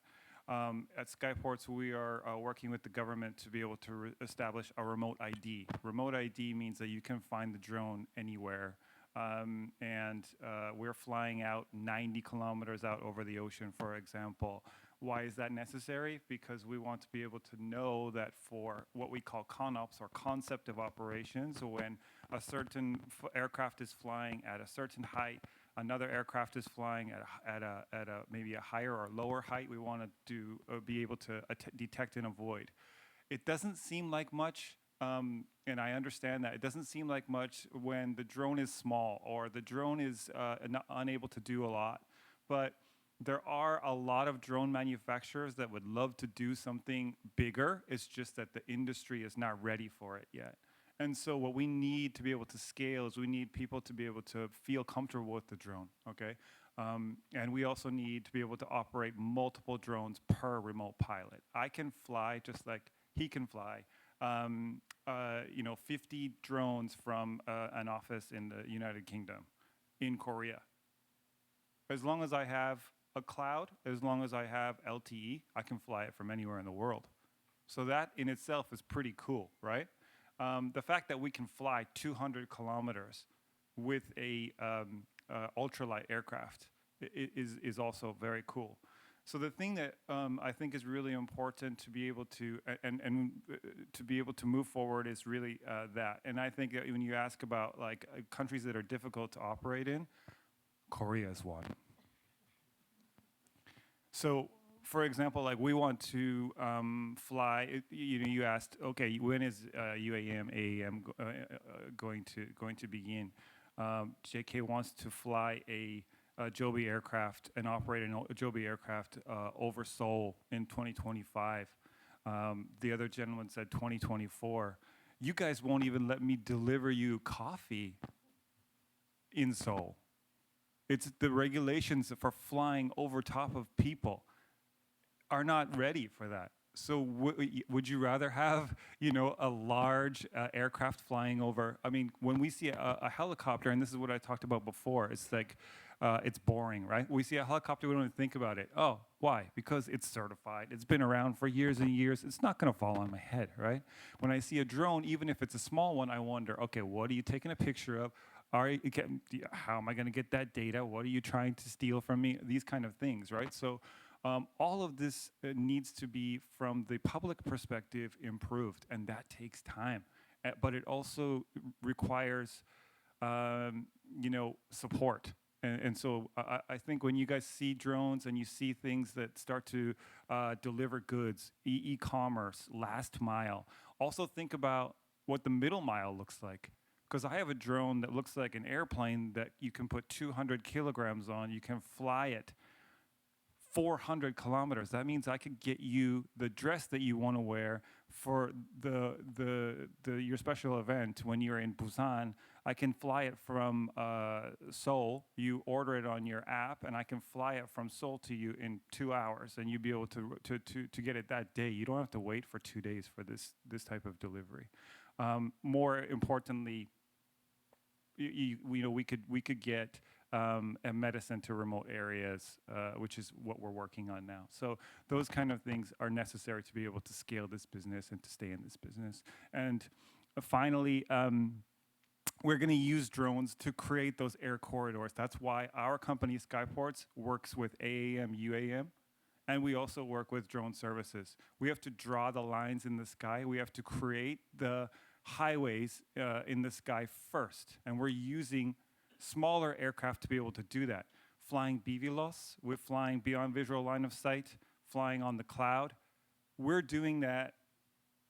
At Skyports, we are working with the government to be able to establish a remote ID. Remote ID means that you can find the drone anywhere. We're flying out 90 kilometers out over the ocean, for example. Why is that necessary? Because we want to be able to know that for what we call ConOps, or concept of operations, when a certain aircraft is flying at a certain height, another aircraft is flying at a maybe a higher or lower height, we want to be able to detect and avoid. It doesn't seem like much, and I understand that. It doesn't seem like much when the drone is small or the drone is unable to do a lot. But there are a lot of drone manufacturers that would love to do something bigger. It's just that the industry is not ready for it yet. And so what we need to be able to scale is we need people to be able to feel comfortable with the drone, okay? And we also need to be able to operate multiple drones per remote pilot. I can fly just like he can fly, 50 drones from an office in the United Kingdom, in Korea. As long as I have a cloud, as long as I have LTE, I can fly it from anywhere in the world. So that in itself is pretty cool, right? The fact that we can fly 200 kilometers with a ultralight aircraft is also very cool. So the thing that I think is really important to be able to to be able to move forward is really that. And I think that when you ask about like countries that are difficult to operate in, Korea is one. So, for example, like we want to fly. You asked, okay, when is UAM, AAM going to begin? JK wants to fly a Joby aircraft and operate a Joby aircraft over Seoul in 2025. The other gentleman said 2024. You guys won't even let me deliver you coffee in Seoul. It's the regulations for flying over top of people are not ready for that. So would you rather have, you know, a large aircraft flying over? I mean, when we see a helicopter, and this is what I talked about before, it's like, it's boring, right? We see a helicopter, we don't even think about it. Oh, why? Because it's certified. It's been around for years and years. It's not going to fall on my head, right? When I see a drone, even if it's a small one, I wonder, okay, what are you taking a picture of? How am I going to get that data? What are you trying to steal from me? These kind of things, right? So all of this needs to be, from the public perspective, improved, and that takes time. But it also requires, you know, support. And so I think when you guys see drones and you see things that start to deliver goods, e-commerce, last mile, also think about what the middle mile looks like. Because I have a drone that looks like an airplane that you can put 200 kilograms on, you can fly it 400 kilometers. That means I could get you the dress that you want to wear for your special event when you're in Busan. I can fly it from Seoul. You order it on your app, and I can fly it from Seoul to you in 2 hours, and you'll be able to get it that day. You don't have to wait for 2 days for this type of delivery. More importantly, you know, we could get a medicine to remote areas, which is what we're working on now. So those kind of things are necessary to be able to scale this business and to stay in this business. And finally, we're going to use drones to create those air corridors. That's why our company, Skyports, works with AAM, UAM, and we also work with drone services. We have to draw the lines in the sky. We have to create the highways in the sky first, and we're using smaller aircraft to be able to do that. Flying BVLOS, we're flying beyond visual line of sight, flying on the cloud. We're doing that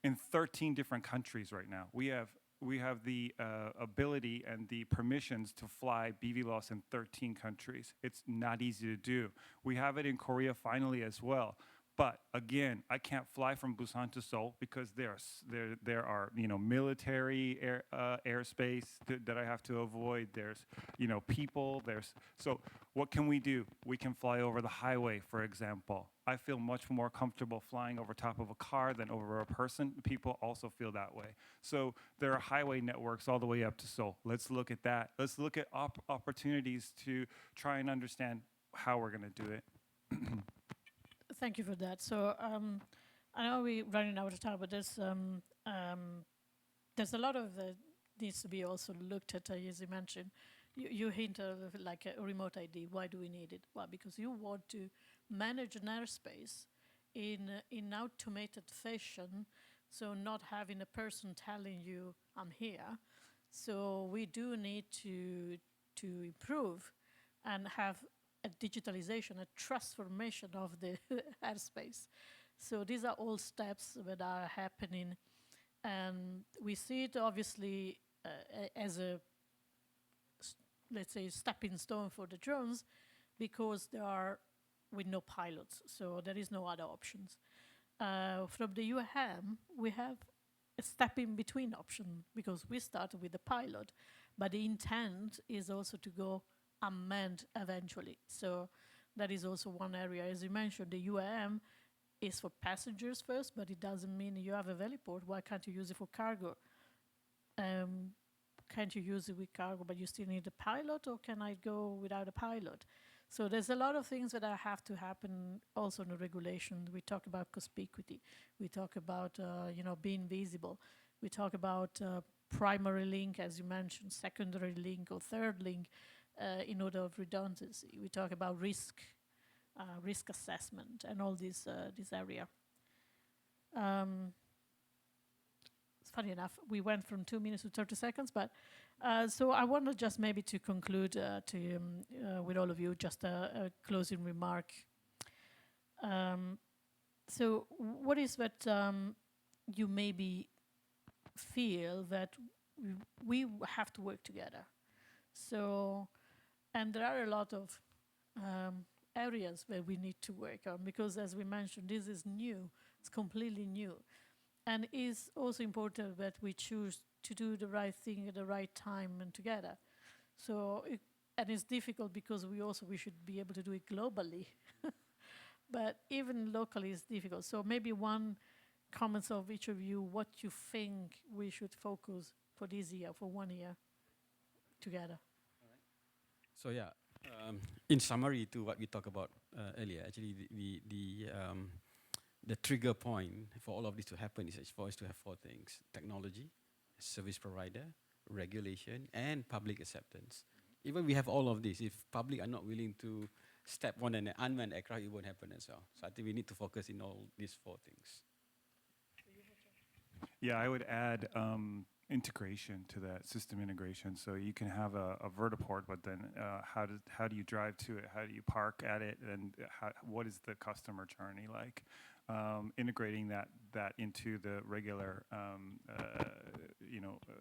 in 13 different countries right now. We have the ability and the permissions to fly BVLOS in 13 countries. It's not easy to do. We have it in Korea finally as well. But again, I can't fly from Busan to Seoul because there are, you know, military airspace that I have to avoid. There's, you know, people. So what can we do? We can fly over the highway, for example. I feel much more comfortable flying over top of a car than over a person. People also feel that way. So there are highway networks all the way up to Seoul. Let's look at that. Let's look at opportunities to try and understand how we're going to do it. Thank you for that. So I know we're running out of time, but there's a lot of needs to be also looked at, as you mentioned. You hint of like a remote ID. Why do we need it? Well, because you want to manage an airspace in automated fashion, so not having a person telling you, I'm here. So we do need to improve and have a digitalization, a transformation of the airspace. So these are all steps that are happening. And we see it obviously as a, let's say, stepping stone for the drones, because they are with no pilots. So there is no other options. From the UAM, we have a step in between option, because we started with the pilot, but the intent is also to go unmanned eventually. So that is also one area. As you mentioned, the UAM is for passengers first, but it doesn't mean you have a heliport. Why can't you use it for cargo? Can't you use it with cargo, but you still need a pilot, or can I go without a pilot? So there's a lot of things that have to happen also in the regulation. We talk about conspicuity. We talk about being visible. We talk about primary link, as you mentioned, secondary link or third link, in order of redundancy. We talk about risk assessment, and all this area. It's funny enough, we went from 2 minutes to 30 seconds, but so I want to just maybe to conclude with all of you, just a closing remark. So what is that you maybe feel that we have to work together? So, and there are a lot of areas where we need to work on, because as we mentioned, this is new, it's completely new. And it's also important that we choose to do the right thing at the right time and together. So, and it's difficult because we should be able to do it globally. but even locally it's difficult. So maybe one comments of each of you, what you think we should focus for this year, for 1 year together. So yeah, in summary to what we talked about earlier, actually the trigger point for all of this to happen is for us to have 4 things: technology, service provider, regulation, and public acceptance. Even we have all of this, if public are not willing to step on an unmanned aircraft, it won't happen as well. So I think we need to focus in all these 4 things. Yeah, I would add integration to that, system integration. So you can have a vertiport, but then how do you drive to it? How do you park at it? And what is the customer journey like? Integrating that into the regular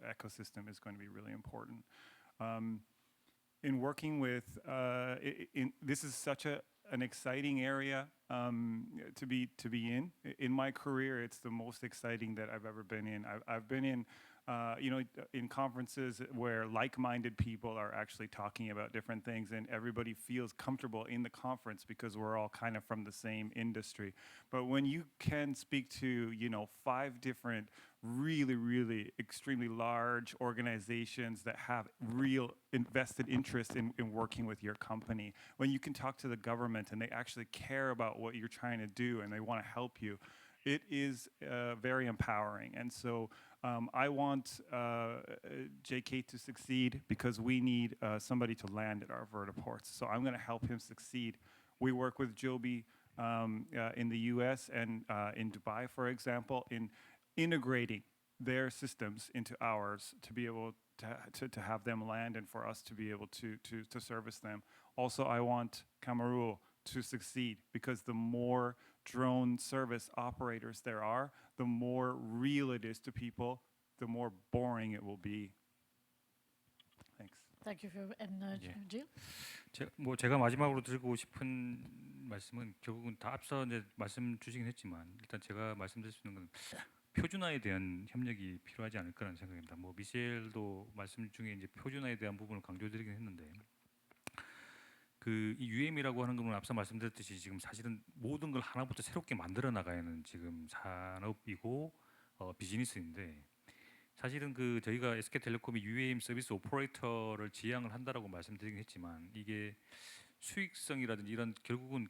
ecosystem is going to be really important. In working with, this is such an exciting area to be in. In my career, it's the most exciting that I've ever been in. I've been in, in conferences where like-minded people are actually talking about different things, and everybody feels comfortable in the conference because we're all kind of from the same industry. But when you can speak to 5 different really extremely large organizations that have real invested interest in working with your company, when you can talk to the government and they actually care about what you're trying to do and they want to help you, it is very empowering. And so I want JK to succeed because we need somebody to land at our vertiports. So I'm going to help him succeed. We work with Joby in the US and in Dubai, for example, in integrating their systems into ours to be able to have them land and for us to be able to service them. Also, I want Cameroon to succeed because the more drone service operators there are, the more real it is to people, the more boring it will be. Thanks. Thank you for, and Jill? 제가 마지막으로 드리고 싶은 말씀은 결국은 다 앞서 이제 말씀 주시긴 했지만 일단 제가 말씀드릴 수 있는 건 표준화에 대한 협력이 필요하지 않을까라는 생각입니다. 뭐 미셸도 말씀 중에 이제 표준화에 대한 부분을 강조드리긴 했는데 이 UM이라고 하는 건 앞서 말씀드렸듯이 지금 사실은 모든 걸 하나부터 새롭게 만들어 나가야 하는 지금 산업이고 비즈니스인데 사실은 저희가 SK텔레콤이 UAM 서비스 오퍼레이터를 지향을 한다라고 말씀드리긴 했지만 이게 수익성이라든지 이런 결국은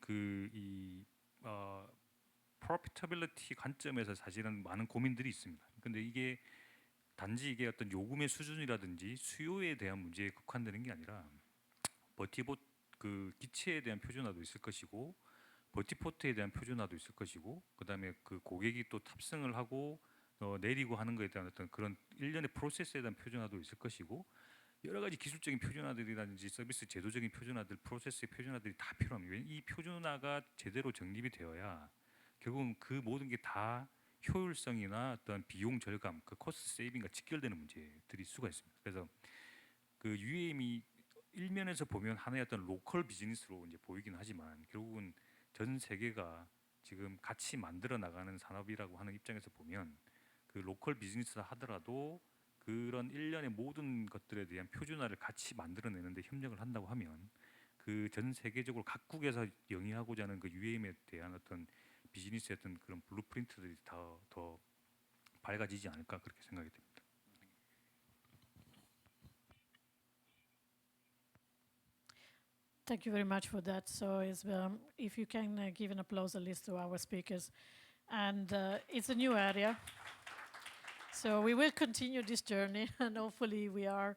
profitability 관점에서 사실은 많은 고민들이 있습니다. 근데 이게 단지 이게 어떤 요금의 수준이라든지 수요에 대한 문제에 국한되는 게 아니라 버티봇 기체에 대한 표준화도 있을 것이고 버티포트에 대한 표준화도 있을 것이고 그다음에 고객이 또 탑승을 하고 내리고 하는 것에 대한 어떤 그런 일련의 프로세스에 대한 표준화도 있을 것이고 여러 가지 기술적인 표준화들이라든지 서비스 제도적인 표준화들, 프로세스의 표준화들이 다 필요합니다. 이 표준화가 제대로 정립이 되어야 결국은 그 모든 게 다 효율성이나 어떤 비용 절감, 코스트 세이빙과 직결되는 문제들이 수가 있습니다. 그래서 UAM이 일면에서 보면 하나의 어떤 로컬 비즈니스로 이제 보이긴 하지만 결국은 전 세계가 지금 같이 만들어 나가는 산업이라고 하는 입장에서 보면 로컬 비즈니스라 하더라도 그런 일련의 모든 것들에 대한 표준화를 같이 만들어내는데 협력을 한다고 하면 전 세계적으로 각국에서 영위하고자 하는 UAM에 대한 어떤 비즈니스의 어떤 그런 블루프린트들이 더 밝아지지 않을까 그렇게 생각이 됩니다. Thank you very much for that. So if you can give an applause at least to our speakers. And it's a new area. So we will continue this journey and hopefully we are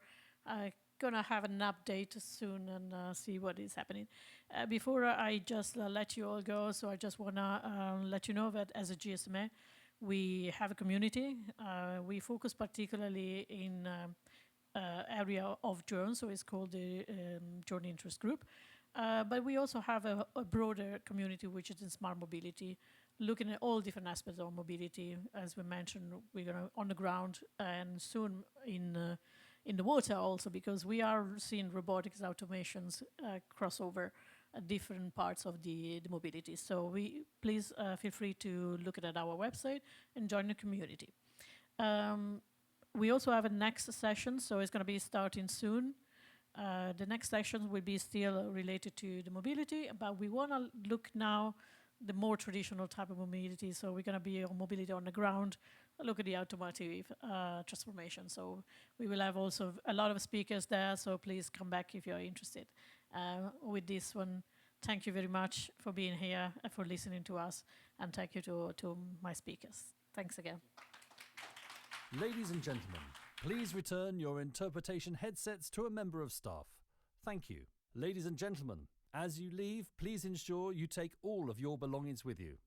going to have an update soon and see what is happening. Before I just let you all go, so I just want to let you know that as a GSMA, we have a community. We focus particularly in area of drones, so it's called the Drone Interest Group. But we also have a broader community which is in smart mobility, looking at all different aspects of mobility. As we mentioned, we're going to on the ground and soon in the water also, because we are seeing robotics automations crossover different parts of the mobility. So please feel free to look at our website and join the community. We also have a next session, so it's going to be starting soon. The next session will be still related to the mobility, but we want to look now the more traditional type of mobility. So we're going to be on mobility on the ground, look at the automotive transformation. So we will have also a lot of speakers there, so please come back if you're interested. With this one, thank you very much for being here and for listening to us, and thank you to my speakers. Thanks again. Ladies and gentlemen, please return your interpretation headsets to a member of staff. Thank you. Ladies and gentlemen, as you leave, please ensure you take all of your belongings with you.